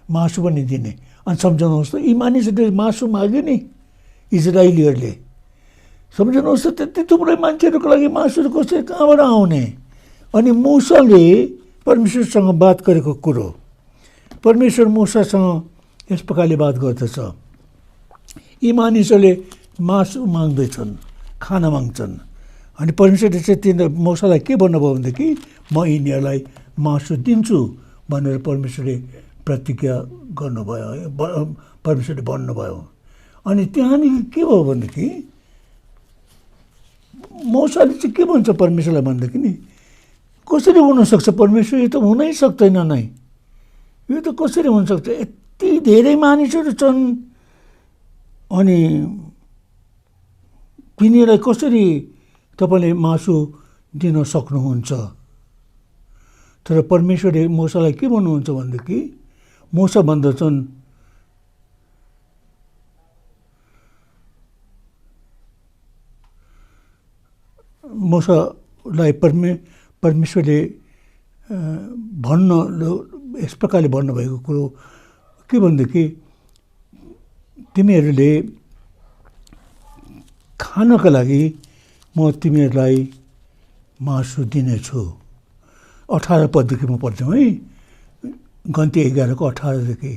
मासु पनि दिने। अनि सम्झाउनुहोस् त यी मानिसहरूले मासु माग्यो नि इजरायलीहरूले, सम्झाउनुहोस् त त्यति थुप्रै मान्छेहरूको लागि मासुहरू कसरी कहाँबाट आउने। अनि मूसाले परमेश्वरसँग बात गरेको कुरो, परमेश्वर मूसासँग यस प्रकारले बात गर्दछ, यी मानिसहरूले मासु माग्दैछन्, खाना माग्छन्। अनि परमेश्वरले चाहिँ तिनीहरू मूसालाई के भन्नुभयो भनेदेखि म यिनीहरूलाई मासु दिन्छु भनेर परमेश्वरले प्रतिज्ञा गर्नुभयो, परमेश्वरले भन्नुभयो। अनि त्यहाँनिर के भयो भनेदेखि मूसाले चाहिँ के भन्छ परमेश्वरलाई भनेदेखि नि कसरी हुनसक्छ परमेश्वर, यो त हुनै सक्दैन नै, यो त कसरी हुनसक्छ, यति धेरै मानिसहरू छन् अनि तिनीहरूलाई कसरी तपाईँले मासु दिन सक्नुहुन्छ। तर परमेश्वरले मूसालाई के भन्नुहुन्छ भनेदेखि मूसा भन्दछन् मूसालाई परमेश्वरले भन्न यस प्रकारले भन्नुभएको कुरो के भनेदेखि तिमीहरूले खानका लागि म तिमीहरूलाई मासु दिनेछु। 18 पददेखि म पढ्छौँ है, गन्ती 11को 18देखि।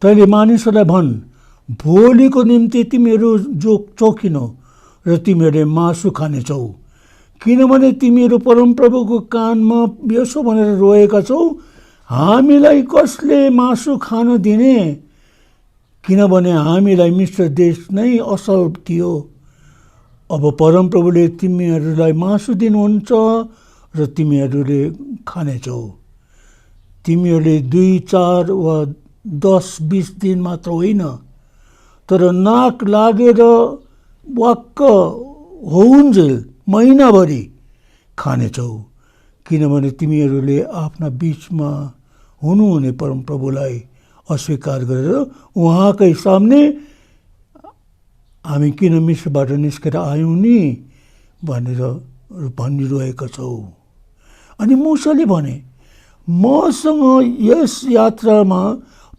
तैँले मानिसहरूलाई भन् भोलिको निम्ति तिमीहरू जो चौकिनो र तिमीहरूले मासु खानेछौ, किनभने तिमीहरू परमप्रभुको कानमा यसो भनेर रोएका छौ, हामीलाई कसले मासु खान दिने, किनभने हामीलाई मिश्र देश नै असल थियो। अब परमप्रभुले तिमीहरूलाई मासु दिनुहुन्छ र तिमीहरूले खानेछौ। तिमीहरूले 2, 4 वा 10, 20 दिन मात्र होइन, तर नाक लागेर वाक्क होउन्जेल महिनाभरि खानेछौ, किनभने तिमीहरूले आफ्ना बिचमा हुनुहुने परमप्रभुलाई अस्वीकार गरेर उहाँकै सामने हामी किन मिश्रबाट निस्केर आयौँ नि भनेर भनिरहेका छौ। अनि मूसाले भने मसँग यस यात्रामा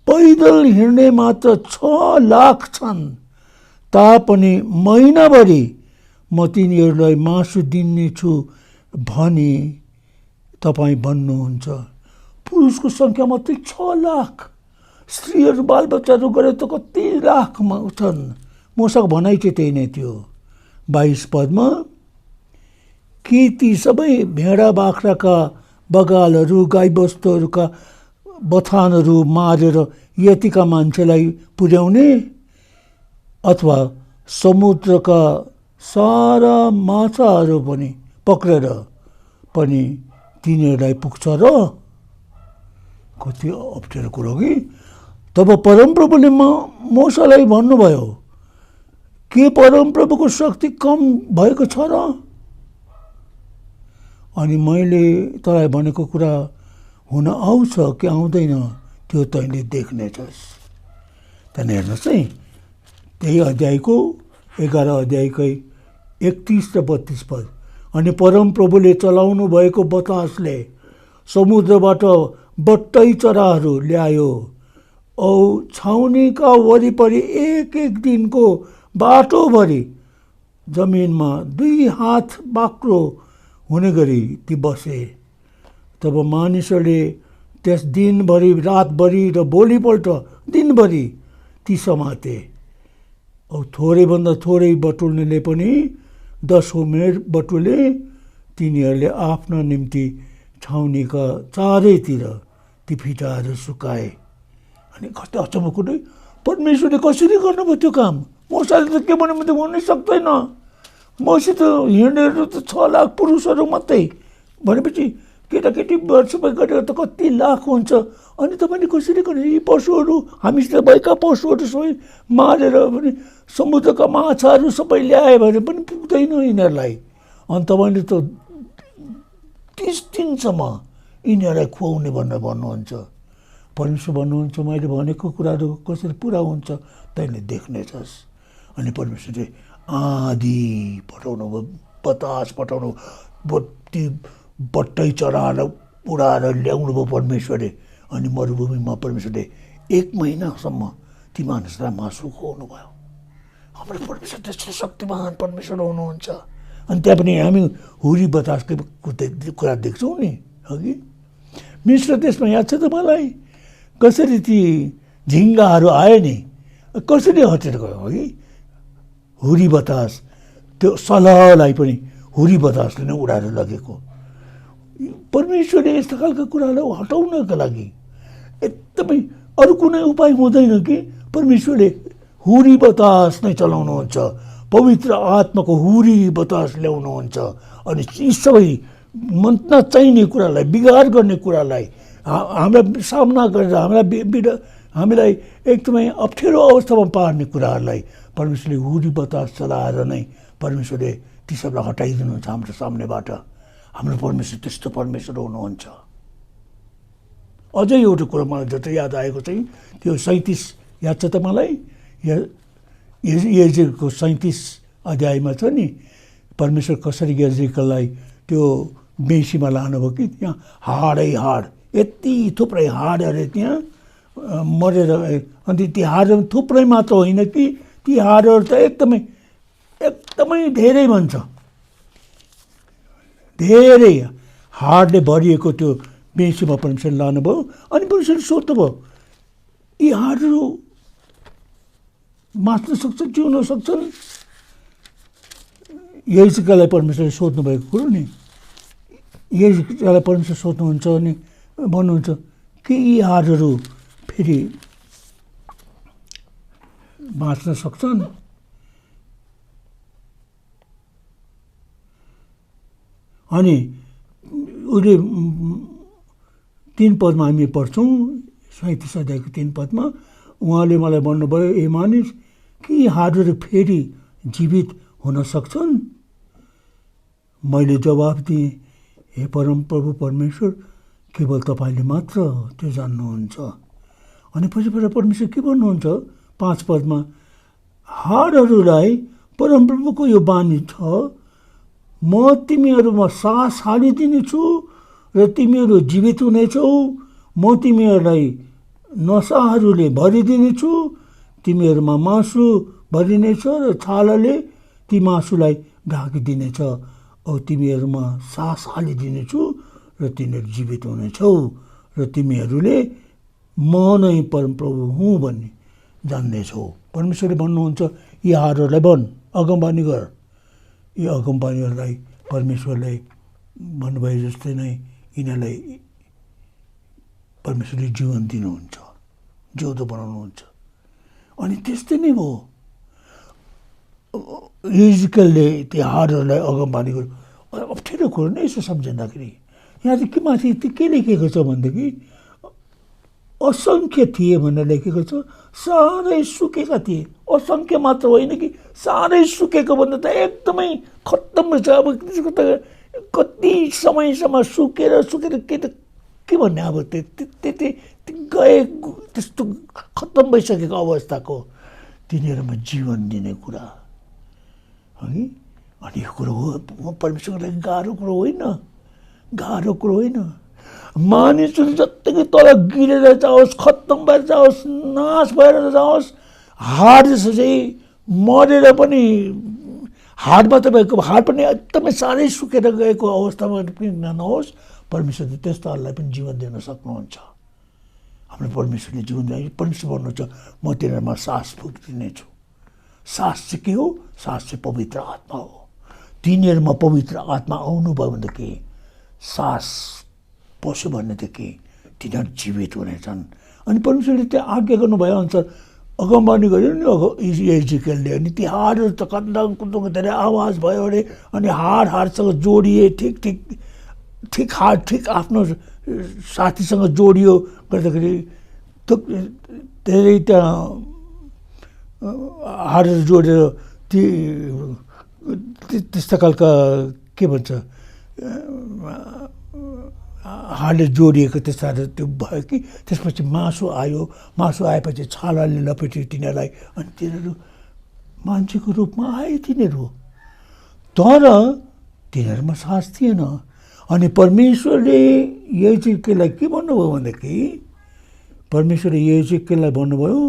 पैदल हिँड्ने मात्र 6 लाख छन्, तापनि महिनाभरि म तिनीहरूलाई मासु दिनेछु भनी तपाईँ भन्नुहुन्छ। पुरुषको सङ्ख्या मात्रै 6 लाख, स्त्रीहरू बालबच्चाहरू गरेर त कति लाखमा छन्। मूसाको भनाइ चाहिँ त्यही नै थियो। 22 पदमा के ती सबै भेडा बाख्राका बगालहरू गाईबस्तुहरूका बथानहरू मारेर यतिका मान्छेलाई पुर्याउने, अथवा समुद्रका सारा माछाहरू पनि पक्रेर पनि तिनीहरूलाई पुग्छ र? कति अप्ठ्यारो कुरो कि। तब परमप्रभुले मूसालाई भन्नुभयो के परमप्रभुको शक्ति कम भएको छ र? अनि मैले तँलाई भनेको कुरा हुन आउँछ कि आउँदैन त्यो तैँले देख्नेछस्। त्यहाँदेखि हेर्नुहोस् है, त्यही अध्यायको 11 अध्यायकै 31 र 32 पद। अनि परमप्रभुले चलाउनु भएको बतासले समुद्रबाट बट्टै चराहरू ल्यायो औ छाउनीका वरिपरि 1 दिनको बाटोभरि जमिनमा 2 हात बाक्लो हुने गरी ती बसे। तब मानिसहरूले त्यस दिनभरि रातभरि र भोलिपल्ट दिनभरि ती समाते। अब थोरैभन्दा थोरै बटुल्नेले पनि 10 होमेर बटुले तिनीहरूले आफ्ना निम्ति छाउनीका चारैतिर ती फिटाहरू सुकाए। अनि कस्तो अचम्म कुरो, परमेश्वरले कसरी गर्नुभयो त्यो काम? मसाले त के भन्यो भने हुनै सक्दैन, मसित हिँड्नेहरू त 6 लाख पुरुषहरू मात्रै भनेपछि केटाकेटी सबै गरेर त कति लाख हुन्छ। अनि तपाईँले कसरी गर्नु? यी पशुहरू, हामीसित भएका पशुहरू सबै मारेर पनि समुद्रका माछाहरू सबै ल्याए भने पनि पुग्दैन यिनीहरूलाई। अनि तपाईँले त 30 दिनसम्म यिनीहरूलाई खुवाउने भनेर भन्नुहुन्छ। परमेश्वर भन्नुहुन्छ मैले भनेको कुराहरू कसरी पुरा हुन्छ तैँले देख्नेछस्। अनि परमेश्वरले आँधी पठाउनु भयो, बतास पठाउनु, ती बट्टै चराएर उडाएर ल्याउनु भयो परमेश्वरले। अनि मरुभूमिमा परमेश्वरले 1 महिनासम्म ती मानिसलाई मासु खुवाउनु भयो। हाम्रो परमेश्वर त्यस्तो शक्तिमान परमेश्वर हुनुहुन्छ। अनि त्यहाँ पनि हामी हुरी बतासको कुरा देख्छौँ नि, अघि मिश्र देशमा याद छ त मलाई कसरी ती झिङ्गाहरू आयो नि, कसरी हटेर गयो अघि हुरी बतास, त्यो सलहलाई पनि हुरी बतासले नै उडाएर लगेको। परमेश्वरले यस्ता खालका कुरालाई हटाउनका लागि एकदमै अरू कुनै उपाय हुँदैन कि परमेश्वरले हुरी बतास नै चलाउनुहुन्छ, पवित्र आत्माको हुरी बतास ल्याउनुहुन्छ। अनि यी सबै मन नचाहिने कुरालाई, बिगार गर्ने कुरालाई, हामीलाई सामना गरेर हामीलाई एकदमै अप्ठ्यारो अवस्थामा पार्ने कुराहरूलाई परमेश्वरले हुरी बतास चलाएर नै परमेश्वरले ती सबलाई हटाइदिनुहुन्छ हाम्रो सामनेबाट। हाम्रो परमेश्वर त्यस्तो परमेश्वर हुनुहुन्छ। अझै एउटा कुरा मलाई जति याद आएको चाहिँ त्यो 37 याद छ त मलाई, यजेको 37 अध्यायमा छ नि, परमेश्वर कसरी यजेकललाई त्यो बेसीमा लानुभयो कि त्यहाँ हाडै हाड, यति थुप्रै हाडहरू त्यहाँ मरेर। अनि ती हाडहरू थुप्रै मात्र होइन कि ती हाडहरू त एकदमै धेरै भन्छ, धेरै हाडले भरिएको त्यो बेसीमा परमेश्वर लानुभयो। अनि परमेश्वरले सोध्नुभयो यी हाडहरू बाँच्न सक्छन्, जिउन सक्छन्? यजकालाई परमेश्वरले सोध्नुभएको कुरो नि, यजकालाई परमेश्वर सोध्नुहुन्छ अनि भन्नुहुन्छ कि यी हाडहरू फेरि बाँच्न सक्छन्? अनि उसले 3 पदमा हामी पढ्छौँ, 37 अध्यायको 3 पदमा उहाँले मलाई भन्नुभयो ए मानिस कि यी हाडहरू फेरि जीवित हुन सक्छन्? मैले जवाफ दिएँ हे परमप्रभु परमेश्वर, केवल तपाईँले मात्र त्यो जान्नुहुन्छ। अनि पछिबाट परमेश्वर के भन्नुहुन्छ 5 पदमा, हाडहरूलाई परमप्रभुको यो बानी छ, म तिमीहरूमा सास हालिदिनेछु र तिमीहरू जीवित हुनेछौ, म तिमीहरूलाई नसाहरूले भरिदिनेछु, तिमीहरूमा मासु भरिनेछ र छालाले ती मासुलाई ढाकिदिनेछ, औ तिमीहरूमा सास हालिदिनेछु र तिनीहरू जीवित हुनेछौ र तिमीहरूले म नै परमप्रभु हुँ भन्ने जान्नेछौ। परमेश्वरले भन्नुहुन्छ यी हाडहरूलाई भन्, अगमबानी गर। यी अगमबानीहरूलाई परमेश्वरले भन्नुभए जस्तै नै यिनीहरूलाई परमेश्वरले जीवन दिनुहुन्छ, जिउँदो बनाउनुहुन्छ। अनि त्यस्तै नै भयो, यजकलले त्यो हाडहरूलाई अगमबानी गर्यो। अप्ठ्यारो कुरो नै यसो सम्झिँदाखेरि यहाँ चाहिँ के माथि के लेखेको छ भनेदेखि असङ्ख्य थिए भनेर लेखेको छ, साह्रै सुकेका थिए। असङ्ख्य मात्र होइन कि साह्रै सुकेको भन्दा त एकदमै खत्तम रहेछ। अब त्यसको त कति समयसम्म सुकेर के भन्ने, अब त्यति गए त्यस्तो खत्तम भइसकेको अवस्थाको तिनीहरूमा जीवन दिने कुरा है। अनि यो कुरो हो परमेश्वरको लागि गाह्रो कुरो होइन, गाह्रो कुरो होइन। मानिसहरू जत्तिकै तल गिरेर जाओस्, खत्तम भएर जाओस्, नाश भएर जाओस्, हाड जस्तो चाहिँ मरेर पनि हाडमा तपाईँको हाड पनि एकदमै साह्रै सुकेर गएको अवस्थामा पनि नहोस्, परमेश्वरले त्यस्ताहरूलाई पनि जीवन दिन सक्नुहुन्छ। हाम्रो परमेश्वरले जीवन दिन, परमेश्वर भन्नुहुन्छ म तिनीहरूमा सास फुकिदिनेछु। सास चाहिँ के हो? सास चाहिँ पवित्र आत्मा हो। तिनीहरूमा पवित्र आत्मा आउनुभयो भनेदेखि सास पस्यो भनेदेखि तिनीहरू जीवित हुनेछन्। अनि परमेश्वरले त्यहाँ आज्ञा गर्नुभयो अनुसार अगमबानी गर्यो नि एजिकेलले। अनि ती हाडहरू त कन्दङ कुन्दङ धेरै आवाज भयो अरे। अनि हाडसँग जोडिए, ठिक हाड ठिक आफ्नो साथीसँग जोडियो गर्दाखेरि धेरै त्यहाँ हाडहरू जोडेर ती त्यस्ता खालका के भन्छ हाडले जोडिएको त्यस्ताहरू त्यो भयो कि त्यसपछि मासु आयो। मासु आएपछि छालाले लपेट्यो तिनीहरूलाई। अनि तिनीहरू मान्छेको रूपमा आए तिनीहरू, तर तिनीहरूमा सास थिएन। अनि परमेश्वरले एजेकियललाई के भन्नुभयो भनेदेखि परमेश्वरले एजेकियललाई भन्नुभयो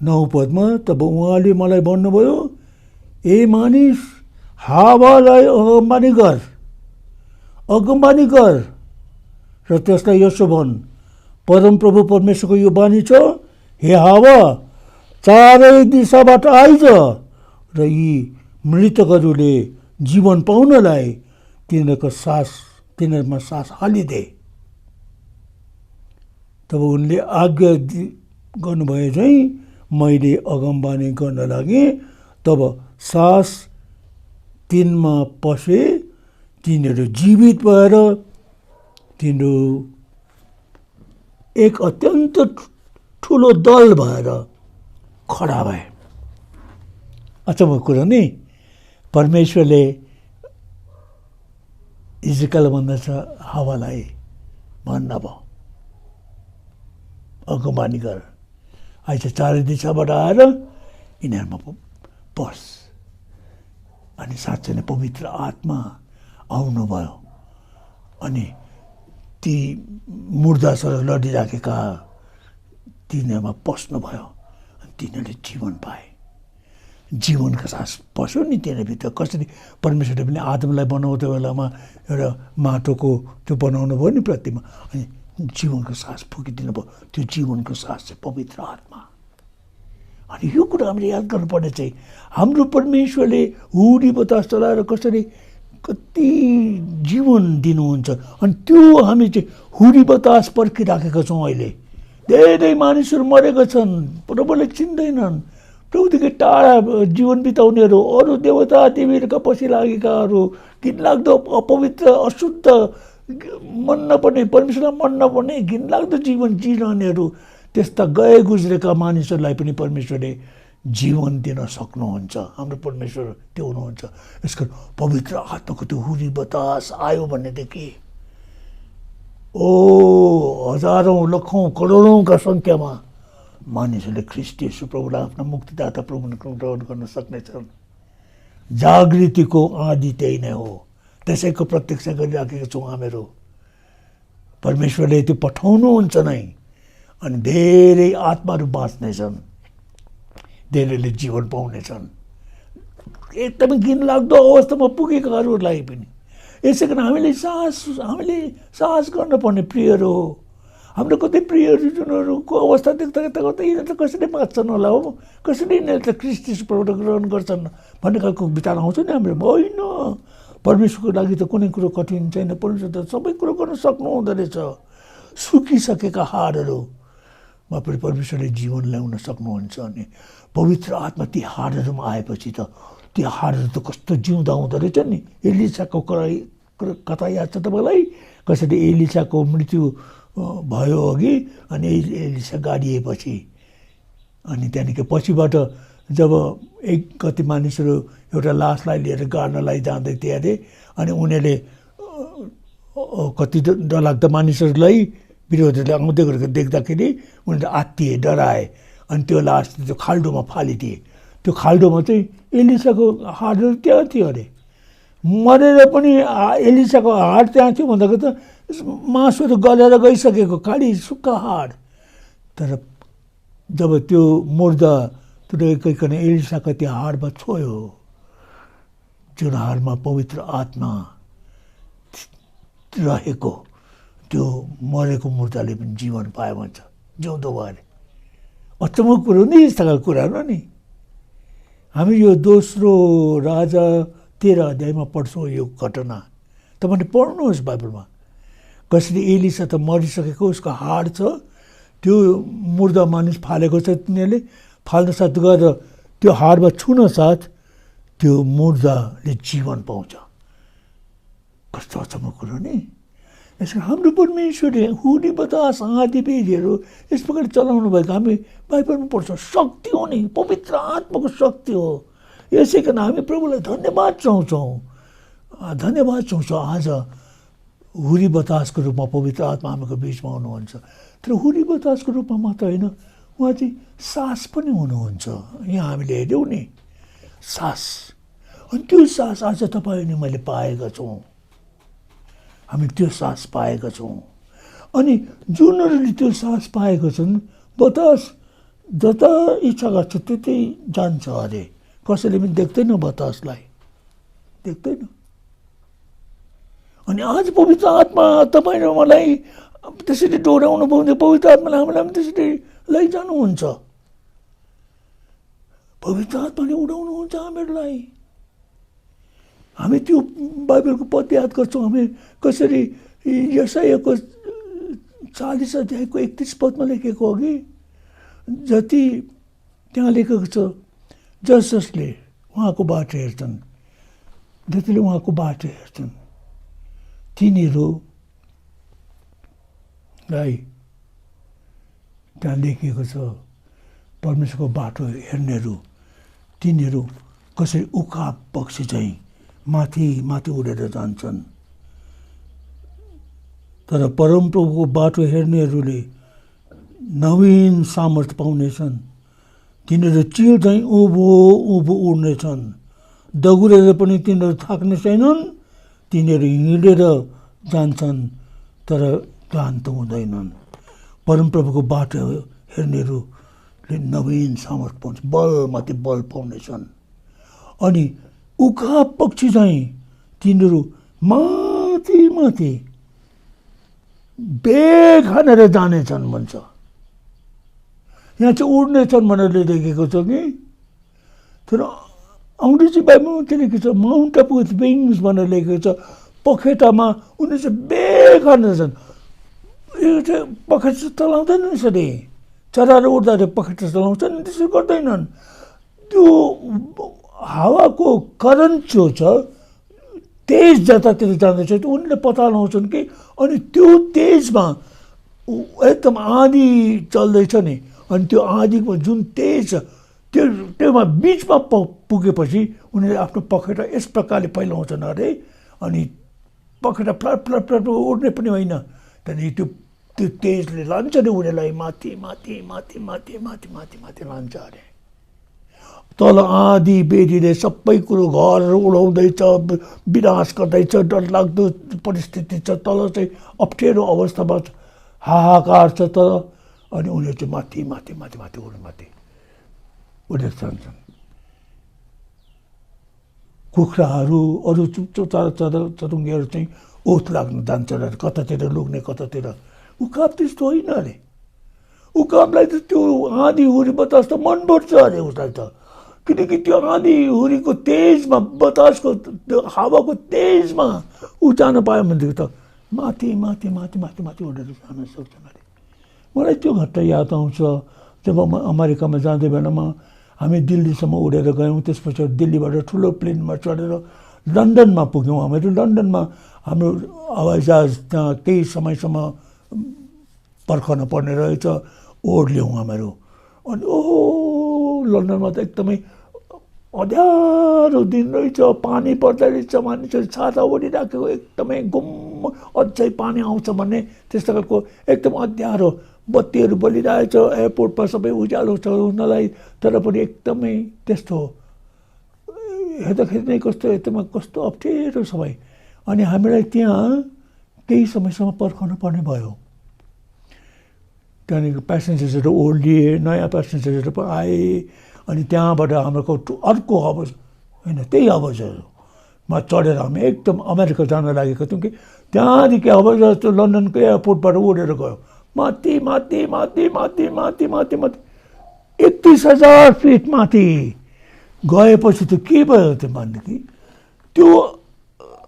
9 पदमा, तब उहाँले मलाई भन्नुभयो, ए मानिस, हावालाई अगमबानी गर र त्यसलाई यसो भन्, परमप्रभु परमेश्वरको यो बानी छ, हे हावा, चारै दिशाबाट आइज र यी मृतकहरूले जीवन पाउनलाई तिनीहरूमा सास हालिदे। तब उनले आज्ञा गर्नुभयो चाहिँ मैले अगमबानी गर्न लागेँ। तब सास तिनमा पसे, तिनीहरू जीवित भएर तिनीहरू एक अत्यन्त ठुलो दल भएर खडा भए। अचम्मको कुरा नि, परमेश्वरले इजरायल भन्दछ हावालाई भन्न भयो अगमबानी गर, अहिले चारै दिशाबाट आएर यिनीहरूमा पस। अनि साँच्चै नै पवित्र आत्मा आउनुभयो अनि ती मुर्दासँग लडिराखेका तिनीहरूमा पस्नुभयो। अनि तिनीहरूले जीवन पाए, जीवनको सास पस्यो नि तिनीहरूभित्र। कसरी परमेश्वरले पनि आदमलाई बनाउँदो बेलामा एउटा माटोको त्यो बनाउनु भयो नि प्रतिमा, अनि जीवनको सास फुकिदिनु भयो। त्यो जीवनको सास चाहिँ पवित्र आत्मा। अनि यो कुरा हामीले याद गर्नुपर्ने चाहिँ हाम्रो परमेश्वरले हुरी बतास चलाएर कसरी कति जीवन दिनुहुन्छ। अनि त्यो हामी चाहिँ हुरी बतास पर्खिराखेका छौँ। अहिले धेरै मानिसहरू मरेका छन्, प्रभुले चिन्दैनन्। प्रभुदेखि टाढा जीवन बिताउनेहरू, अरू देवता देवीहरूका पछि लागेकाहरू, घिनलाग्दो अपवित्र अशुद्ध मन नपर्ने, परमेश्वरलाई मन नपर्ने घिनलाग्दो जीवन जिरहनेहरू, त्यस्ता गए गुज्रेका मानिसहरूलाई पनि परमेश्वरले जीवन दिन सक्नुहुन्छ। हाम्रो परमेश्वर त्यो हुनुहुन्छ। यसको पवित्र आत्माको त्यो हुरी बतास आयो भनेदेखि हजारौँ लाखौँ करोडौँका सङ्ख्यामा मानिसहरूले ख्रीष्ट येशू प्रभुलाई आफ्ना मुक्तिदाता प्रभु ग्रहण गर्न सक्नेछन्। जागृतिको आदि त्यही नै हो। त्यसैको प्रत्यक्ष गरिराखेका छौँ हामीहरू। परमेश्वरले त्यो पठाउनुहुन्छ नै, अनि धेरै आत्माहरू बाँच्नेछन्, धेरैले जीवन पाउनेछन्। एकदमै घिनलाग्दो अवस्थामा पुगेकाहरूलाई पनि। यसै कारण हामीले साहस गर्नुपर्ने प्रियहरू हो। हाम्रो कतै प्रियहरू जुनहरूको अवस्था देख्दा यिनीहरू त कसरी बाँच्छन् होला हो, कसरी यिनीहरू त ख्रीष्ट येशू प्रभुलाई ग्रहण गर्छन् भन्ने खालको विचार आउँछ नि हाम्रो। होइन, परमेश्वरको लागि त कुनै कुरो कठिन छैन। परमेश्वर त सबै कुरो गर्न सक्नुहुँदो रहेछ। सुकिसकेका हाडहरूमा पनि परमेश्वरले जीवन ल्याउन सक्नुहुन्छ। अनि पवित्र आत्मा ती हाडहरूमा आएपछि त ती हाडहरू त कस्तो जिउँदा हुँदो रहेछ नि। एलिसाको कथा याद छ तपाईँलाई? कसरी एलिसाको मृत्यु भयो अघि, अनि एलिसा गाडिएपछि अनि त्यहाँदेखि पछिबाट जब कति मानिसहरू एउटा लासलाई लिएर गाड्नलाई जाँदै थिए अरे, अनि उनीहरूले कति डरलाग्दा मानिसहरूलाई विरोधीहरूले आउँदै गरेको देख्दाखेरि उनीहरूले आत्तिए, डराए। अनि त्यो लास त्यो खाल्डोमा फालिदिए। त्यो खाल्डोमा चाहिँ एलिसाको हाडहरू त्यहाँ थियो अरे। मरेर पनि एलिसाको हाड त्यहाँ थियो भन्दाखेरि त मासुहरू गलेर गइसकेको खाली सुक्खा हाड। तर जब त्यो मुर्दा गइकन एलिसाको त्यो हाडमा छोयो, जुन हाडमा पवित्र आत्मा रहेको, त्यो मरेको मुर्दाले पनि जीवन पायो भन्छ, जिउँदो भयो अरे। अचम्मको कुरो नि यस्ता कुराहरू नि हामी यो दोस्रो राजा 13 अध्यायमा पढ्छौँ यो घटना। तपाईँले पढ्नुहोस् बाइबलमा कसरी एलिसा त मरिसकेको उसको हाड छ त्यो मुर्दा मानिस फालेको छ तिनीहरूले फाल्न साथ गएर त्यो हाडमा छुन साथ त्यो मुर्दाले जीवन पाउँछ। कस्तो अचम्म कुरो नि। यसको हाम्रो परमेश्वरले हुरी बतास आदि बेदीहरू यस प्रकार चलाउनु भएको हामी बाइबलमा पढ्छौँ। शक्ति हो नि, पवित्र आत्माको शक्ति हो। यसै कारण हामी प्रभुलाई धन्यवाद चाहन्छौँ आज हुरी बतासको रूपमा पवित्र आत्मा हामीको बिचमा हुनुहुन्छ। तर हुरी बतासको रूपमा मात्र होइन, उहाँ चाहिँ सास पनि हुनुहुन्छ। यहाँ हामीले हेऱ्यौँ नि सास, अनि त्यो सास आज तपाईँ अनि मैले पाएका छौँ। हामी त्यो सास पाएका छौँ। अनि जुनहरूले त्यो सास पाएको छन् बतास जता इच्छा गर्छ त्यतै जान्छ अरे। कसैले पनि देख्दैन बतासलाई, देख्दैन। अनि आज पवित्र आत्मा तपाईँ र मलाई त्यसरी डोराउनु पाउँछ। पवित्र आत्माले हामीलाई पनि त्यसरी लैजानुहुन्छ। पवित्र आत्माले उडाउनुहुन्छ हामीहरूलाई। हामी त्यो बाइबलको पद याद गर्छौँ। हामी कसरी यशायाको 40 अध्यायको 31 पदमा लेखेको हो कि जति त्यहाँ लेखेको छ, जसले उहाँको बाटो हेर्छन्, जतिले उहाँको बाटो हेर्छन् तिनीहरूलाई त्यहाँ लेखिएको छ परमेश्वरको बाटो हेर्नेहरू तिनीहरू कसरी उकाब पक्षी चाहिँ माथि माथि उडेर जान्छन्। तर परमप्रभुको बाटो हेर्नेहरूले नवीन सामर्थ्य पाउनेछन्। तिनीहरू चिल चाहिँ उँभो उँभो उड्नेछन्। दगुरेर पनि तिनीहरू थाक्ने छैनन्। तिनीहरू हिँडेर जान्छन् तर क्लान्त हुँदैनन्। परमप्रभुको बाटो हेर्नेहरूले नवीन सामर्थ्य पाउँछ, बलमाथि बल पाउनेछन्। अनि उकाब पक्षी चाहिँ तिनीहरू माथि माथि बेग हानेर जानेछन् भन्छ। यहाँ चाहिँ उड्नेछन् भनेर लेखेको छ कि, तर अङ्ग्रेजी बाइबलमा के लेखेको छ, माउन्ट अप विथ विङ्स भनेर लेखेको छ। पखेटामा उनीहरू चाहिँ बेग हानेछन्। यो चाहिँ पखेटा चलाउँदैन यसरी, चराहरू उड्दाखेरि पखेटा चलाउँछन्, त्यसो गर्दैनन्। त्यो हावाको करेन्ट जो छ तेज जतातिर जाँदैछ त्यो उनीहरूले पत्ता लगाउँछन् कि, अनि त्यो तेजमा एकदम आँधी चल्दैछ नि, अनि त्यो आँधीको जुन तेज छ त्योमा बिचमा पुगेपछि उनीहरूले आफ्नो पखेटा यस प्रकारले फैलाउँछन् अरे। अनि पखेटा फ्लट फ्लट फ्लट उड्ने पनि होइन, त्यहाँदेखि त्यो त्यो तेजले लान्छ नि उनीहरूलाई माथि माथि माथि माथि माथि माथि माथि लान्छ अरे। तल आँधी बेरीले सबै कुरो घरहरू उडाउँदैछ, विनाश गर्दैछ, डरलाग्दो परिस्थिति छ। तल चाहिँ अप्ठ्यारो अवस्थामा हाहाकार छ तर, अनि उनीहरू चाहिँ माथि माथि माथि माथि माथि उडेर जान्छन्। कुखुराहरू अरू चरुङ्गीहरू चाहिँ ओत लाग्न जान्छन् अरे, कतातिर लुक्ने कतातिर। उकाब त्यस्तो होइन अरे। उकाबलाई त त्यो आँधी हुरी बतास त मनपर्छ अरे उसलाई त, किनकि त्यो आँधी हुरीको तेजमा बतासको हावाको तेजमा ऊ जान पायो भनेदेखि त माथि माथि माथि माथि माथि उडेर जान सक्छन् अरे। मलाई त्यो घटना याद आउँछ जब म अमेरिकामा जाँदै बेलामा हामी दिल्लीसम्म उडेर गयौँ। त्यसपछि दिल्लीबाट ठुलो प्लेनमा चढेर लन्डनमा पुग्यौँ। हामीहरू लन्डनमा हाम्रो हवाईजहाज त्यहाँ केही समयसम्म पर्खन पर्ने रहेछ, ओर्ल्यौँ हामीहरू। अनि ओहो लन्डनमा त एकदमै अँध्यारो दिन रहेछ, पानी पर्दै रहेछ, मानिसहरू छाता ओढिराखेको, एकदमै गुम्म अझै पानी आउँछ भन्ने त्यस्तो खालको एकदम अँध्यारो, बत्तीहरू बलिरहेछ, एयरपोर्टमा सबै उज्यालो छ हुनलाई, तर पनि एकदमै त्यस्तो हेर्दाखेरि नै कस्तो एकदमै कस्तो अप्ठ्यारो सबै। अनि हामीलाई त्यहाँ केही समयसम्म पर्खनु पर्ने भयो। त्यहाँदेखि प्यासेन्जर्सहरू ओर्लिए, नयाँ प्यासेन्जरहरू पनि आए। अनि त्यहाँबाट हाम्रो अर्को हवाई होइन त्यही हवाईजहाजमा चढेर हामी एकदम अमेरिका जान लागेको थियौँ कि त्यहाँदेखि हवाईजहाज त्यो लन्डनको एयरपोर्टबाट उडेर गयो माथि माथि माथि माथि माथि माथि माथि 31,000 फिट माथि गएपछि त के भयो त भनेदेखि त्यो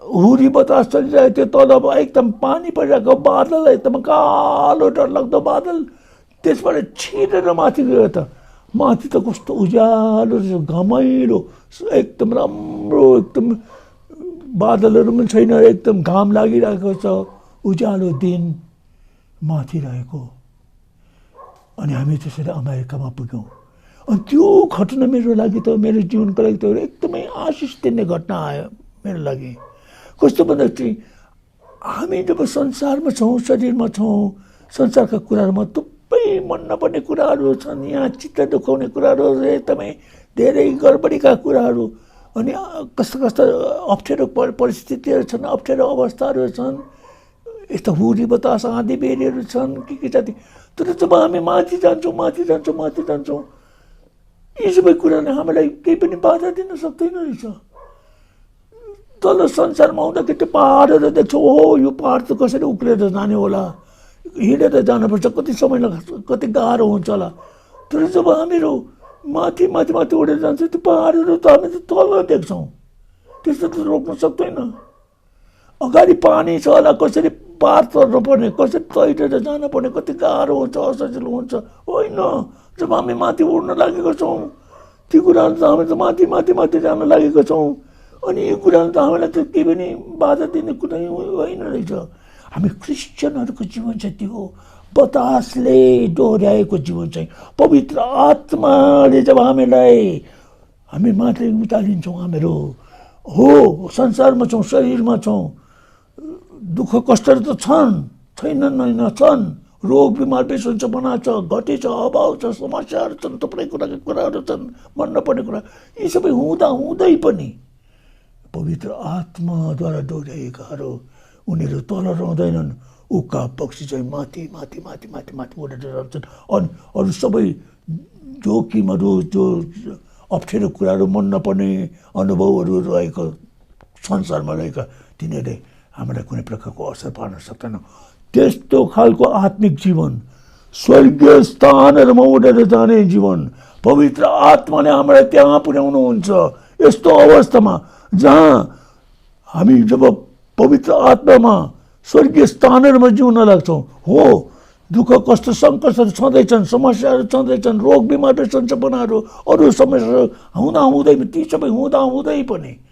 हुरी बतास चलिरहेको थियो, तल अब एकदम पानी परिरहेको बादल, एकदम कालो डरलाग्दो बादल, त्यसबाट छिरेर माथि गयो त माथि त कस्तो उज्यालो रहेछ, घमाइलो, एकदम राम्रो, एकदम बादलहरू पनि छैन, एकदम घाम लागिरहेको छ, उज्यालो दिन माथि रहेको। अनि हामी त्यसरी अमेरिकामा पुग्यौँ। अनि त्यो घटना मेरो लागि त, मेरो जीवनको लागि त एकदमै आशिष दिने घटना आयो मेरो लागि। कस्तो भन्दा चाहिँ हामी जब संसारमा छौँ, शरीरमा छौँ, संसारका कुराहरूमा थुप्रै मन नपर्ने कुराहरू छन्, यहाँ चित्त दुखाउने कुराहरू, एकदमै धेरै गडबडीका कुराहरू, अनि कस्ता कस्ता अप्ठ्यारो परिस्थितिहरू छन्, अप्ठ्यारो अवस्थाहरू छन्, यस्ता हुरी बतास आँधी बेरीहरू छन्, के जाति। तर जब हामी माथि जान्छौँ यी सबै कुराले हामीलाई केही पनि बाधा दिन सक्दैन रहेछ। तल संसारमा हुँदाखेरि त्यो पहाडहरू देख्छौँ, हो यो पहाड त कसरी उक्लेर जाने होला, हिँडेर जानुपर्छ, कति समय लाग्छ, कति गाह्रो हुन्छ होला। तर जब हामीहरू माथि उडेर जान्छ, त्यो पहाडहरू त हामी त तल देख्छौँ, त्यस्तो त रोक्न सक्दैन। अगाडि पानी छ होला, कसरी पार तर्नु पर्ने, कसरी तैरेर जानुपर्ने, कति गाह्रो हुन्छ, असजिलो हुन्छ, होइन। जब हामी माथि उड्न लागेको छौँ, ती कुराहरू त हामी त माथि जान लागेको छौँ, अनि यो कुराहरू त हामीलाई त केही पनि बाधा दिने कुनै होइन रहेछ। हामी क्रिस्चियनहरूको जीवन चाहिँ त्यो बतासले डोर्याएको जीवन चाहिँ, पवित्र आत्माले जब हामी माथि उतालिन्छौँ, हामीहरू हो संसारमा छौँ, शरीरमा छौँ, दुःख कष्टहरू त छैनन् होइन, छन्, रोग बिमार बेसन्चपना छ, घटी छ, अभाव छ, समस्याहरू छन्, थुप्रै कुराहरू छन्, मन नपर्ने कुरा। यी सबै हुँदै पनि पवित्र आत्माद्वारा डोर्याएकाहरू उनीहरू तल रहँदैनन्, उक्का पक्षी चाहिँ माथि उडेर जान्छन्। अनि अरू सबै जोखिमहरू, जो अप्ठ्यारो कुराहरू, मन नपर्ने अनुभवहरू रहेको संसारमा रहेका, तिनीहरूले हामीलाई कुनै प्रकारको असर पार्न सक्दैन। त्यस्तो खालको आत्मिक जीवन, स्वर्गीय स्थानहरूमा उडेर जाने जीवन, पवित्र आत्माले हामीलाई त्यहाँ पुर्याउनुहुन्छ। यस्तो अवस्थामा जहाँ हामी जब पवित्र आत्मामा स्वर्गीय स्थानहरूमा जिउन लाग्छौँ, हो दुःख कष्ट सङ्कटहरू छँदैछन्, समस्याहरू छँदैछन्, रोग बिमार बेसन्चपनाहरू, अरू समस्याहरू हुँदै ती सबै हुँदै पनि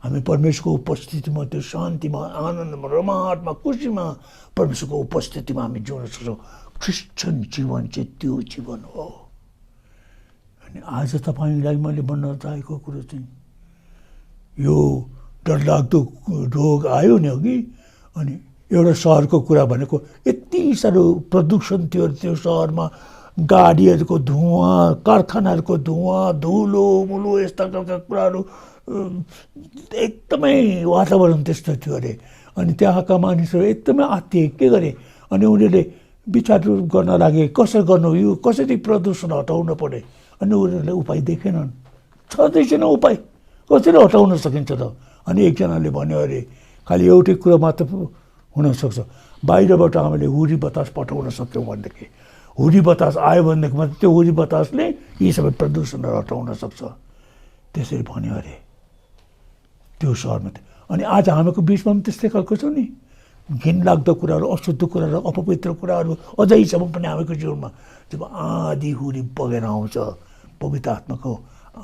हामी परमेश्वरको उपस्थितिमा, त्यो शान्तिमा, आनन्दमा, रमाहटमा, खुसीमा परमेश्वरको उपस्थितिमा हामी जिउन सक्छौँ। क्रिस्चियन जीवन चाहिँ त्यो जीवन हो। अनि आज तपाईँलाई मैले भन्न चाहेको कुरो चाहिँ यो डरलाग्दो रोग आयो नि अघि, अनि एउटा सहरको कुरा भनेको यति साह्रो प्रदूषण थियो त्यो सहरमा, गाडीहरूको धुवाँ, कारखानाहरूको धुवाँ, धुलो मुलो, यस्ता खालका कुराहरू, एकदमै वातावरण त्यस्तो थियो अरे। अनि त्यहाँका मानिसहरू एकदमै आत्तिए, के गरे, अनि उनीहरूले विचार गर्न लागे कसरी गर्नु, यो कसरी प्रदूषण हटाउनु पर्ने। अनि उनीहरूले उपाय देखेनन्, छँदै छैन उपाय, कसरी हटाउन सकिन्छ त। अनि एकजनाले भन्यो अरे खालि एउटै कुरो मात्र हुनसक्छ, बाहिरबाट हामीले हुरी बतास पठाउन सक्यौँ भनेदेखि, हुरी बतास आयो भनेदेखि मात्रै त्यो हुरी बतासले यी सबै प्रदूषणहरू हटाउन सक्छ, त्यसरी भन्यो अरे त्यो सहरमा। अनि आज हामीको बिचमा पनि त्यस्तै खालको छ नि, घिनलाग्दो कुराहरू, अशुद्ध कुराहरू, अपवित्र कुराहरू अझैसम्म पनि हामीको जीवनमा। जब आँधी हुरी बगेर आउँछ, पवित्र आत्माको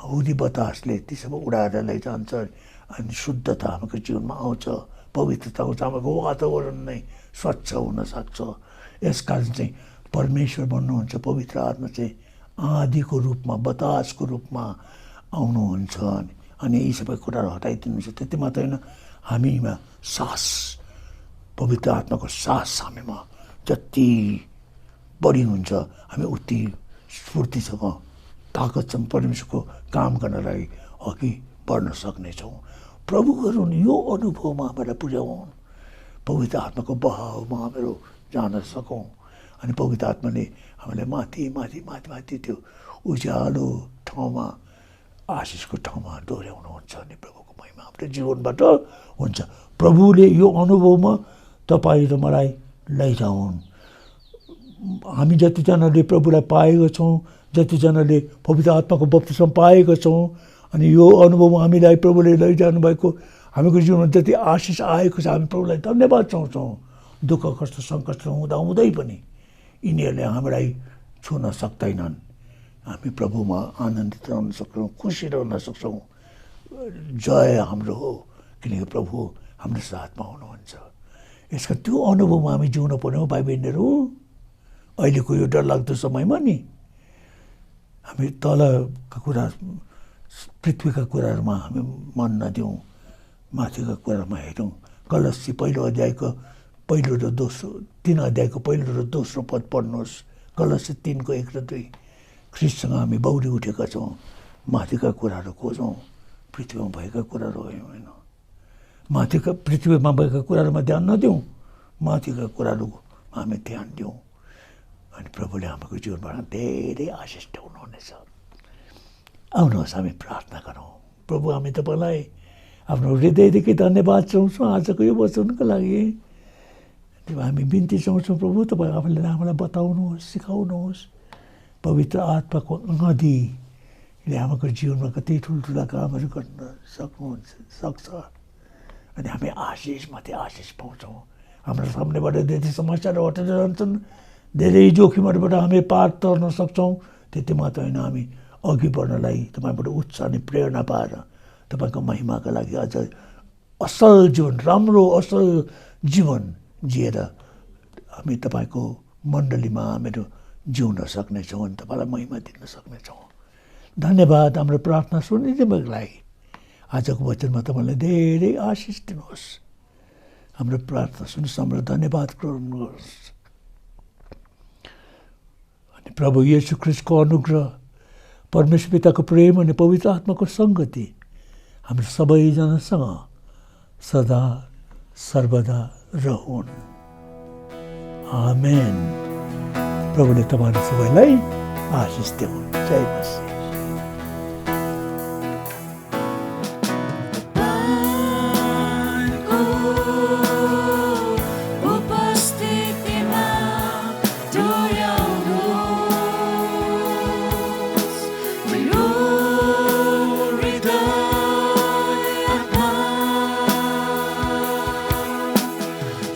हुरी बतासले ती सबै उडाएर लैजान्छ, अनि शुद्धता हामीको जीवनमा आउँछ, पवित्रता आउँछ, हाम्रो वातावरण नै स्वच्छ हुन सक्छ। यसकारण चाहिँ परमेश्वर भन्नुहुन्छ, पवित्र आत्मा चाहिँ आँधीको रूपमा, बतासको रूपमा आउनुहुन्छ, अनि यी सबै कुराहरू हटाइदिनुहुन्छ। त्यति मात्र होइन, हामीमा सास, पवित्र आत्माको सास हामीमा जति बढी हुन्छ, हामी उति स्फूर्तिसँग, ताकतसँग परमेश्वरको काम गर्नलाई अघि बढ्न सक्नेछौँ। प्रभुहरू यो अनुभवमा हामीलाई पुर्याउन्, पवित्र आत्माको बहावमा हामीहरू जान सकौँ, अनि पवित्र आत्माले हामीलाई माथि त्यो उज्यालो ठाउँमा, आशिषको ठाउँमा डोर्याउनुहुन्छ। अनि प्रभुको महिमा हाम्रो जीवनबाट हुन्छ। प्रभुले यो अनुभवमा तपाईँ र मलाई लैजाउन्। हामी जतिजनाले प्रभुलाई पाएको छौँ, जतिजनाले पवित्र आत्माको बप्तिस्मा पाएका छौँ अनि यो अनुभव हामीलाई प्रभुले लैजानु भएको हामीको जीवनमा जति आशिष आएको छ हामी प्रभुलाई धन्यवाद चाहन्छौँ। दुःख कष्ट सङ्कष्ट हुँदै पनि यिनीहरूले हामीलाई छुन सक्दैनन्। हामी प्रभुमा आनन्दित रहन सक्छौँ, खुसी रहन सक्छौँ। जय हाम्रो हो किनकि प्रभु हाम्रो साथमा हुनुहुन्छ। यसका त्यो अनुभवमा हामी जिउन पर्ने हो भाइ बहिनीहरू। अहिलेको यो डरलाग्दो समयमा नि हामी तलका कुरा पृथ्वीका कुराहरूमा हामी मन नदिउँ, माथिका कुरामा हेरौँ। कलसी पहिलो अध्यायको पहिलो र दोस्रो 3 अध्यायको पहिलो र दोस्रो पद पढ्नुहोस्। कलसी 3को 1 र 2। ख्रिस्टसँग हामी बौरी उठेका छौँ, माथिका कुराहरू खोजौँ, पृथ्वीमा भएका कुराहरू होइन। माथिका पृथ्वीमा भएका कुराहरूमा ध्यान नदिउँ, माथिका कुराहरूमा हामी ध्यान दिउँ अनि प्रभुले हाम्रो जीवनबाट धेरै आशिष हुनुहुनेछ। आउनुहोस् हामी प्रार्थना गरौँ। प्रभु हामी तपाईँलाई आफ्नो हृदयदेखि धन्यवाद चाहन्छौँ आजको यो वचनको लागि। हामी बिन्ती चाहन्छौँ प्रभु तपाईँ आफूले हामीलाई बताउनुहोस्, सिकाउनुहोस्। पवित्र आत्माको आँधीले हाम्रो जीवनमा कति ठुल्ठुला कामहरू गर्न सक्छ अनि हामी आशिषमाथि आशिष पाउँछौँ। हाम्रो सामनेबाट धेरै समस्याहरू हटेर जान्छन्, धेरै जोखिमहरूबाट हामी पार तर्न सक्छौँ। त्यति मात्र होइन, हामी अघि बढ्नलाई तपाईँबाट उत्साह अनि प्रेरणा पाएर तपाईँको महिमाका लागि अझ असल जीवन, राम्रो असल जीवन जिएर हामी तपाईँको मण्डलीमा हामीहरू जिउन सक्नेछौँ अनि तपाईँलाई महिमा दिन सक्नेछौँ। धन्यवाद हाम्रो प्रार्थना सुनिदिनुको लागि। आजको वचनमा तपाईँलाई धेरै आशिष दिनुहोस्। हाम्रो प्रार्थना सुन्नुहोस्, हाम्रो धन्यवाद गर्नुहोस्। अनि प्रभु येशू ख्रीष्टको अनुग्रह, परमेश्वर पिताको प्रेम अनि पवित्र आत्माको सङ्गति हाम्रो सबैजनासँग सदा सर्वदा रहुन्। आमेन। प्रभुले तपाईँहरू सबैलाई आशिष दिउन्। जय मसीह।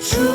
True.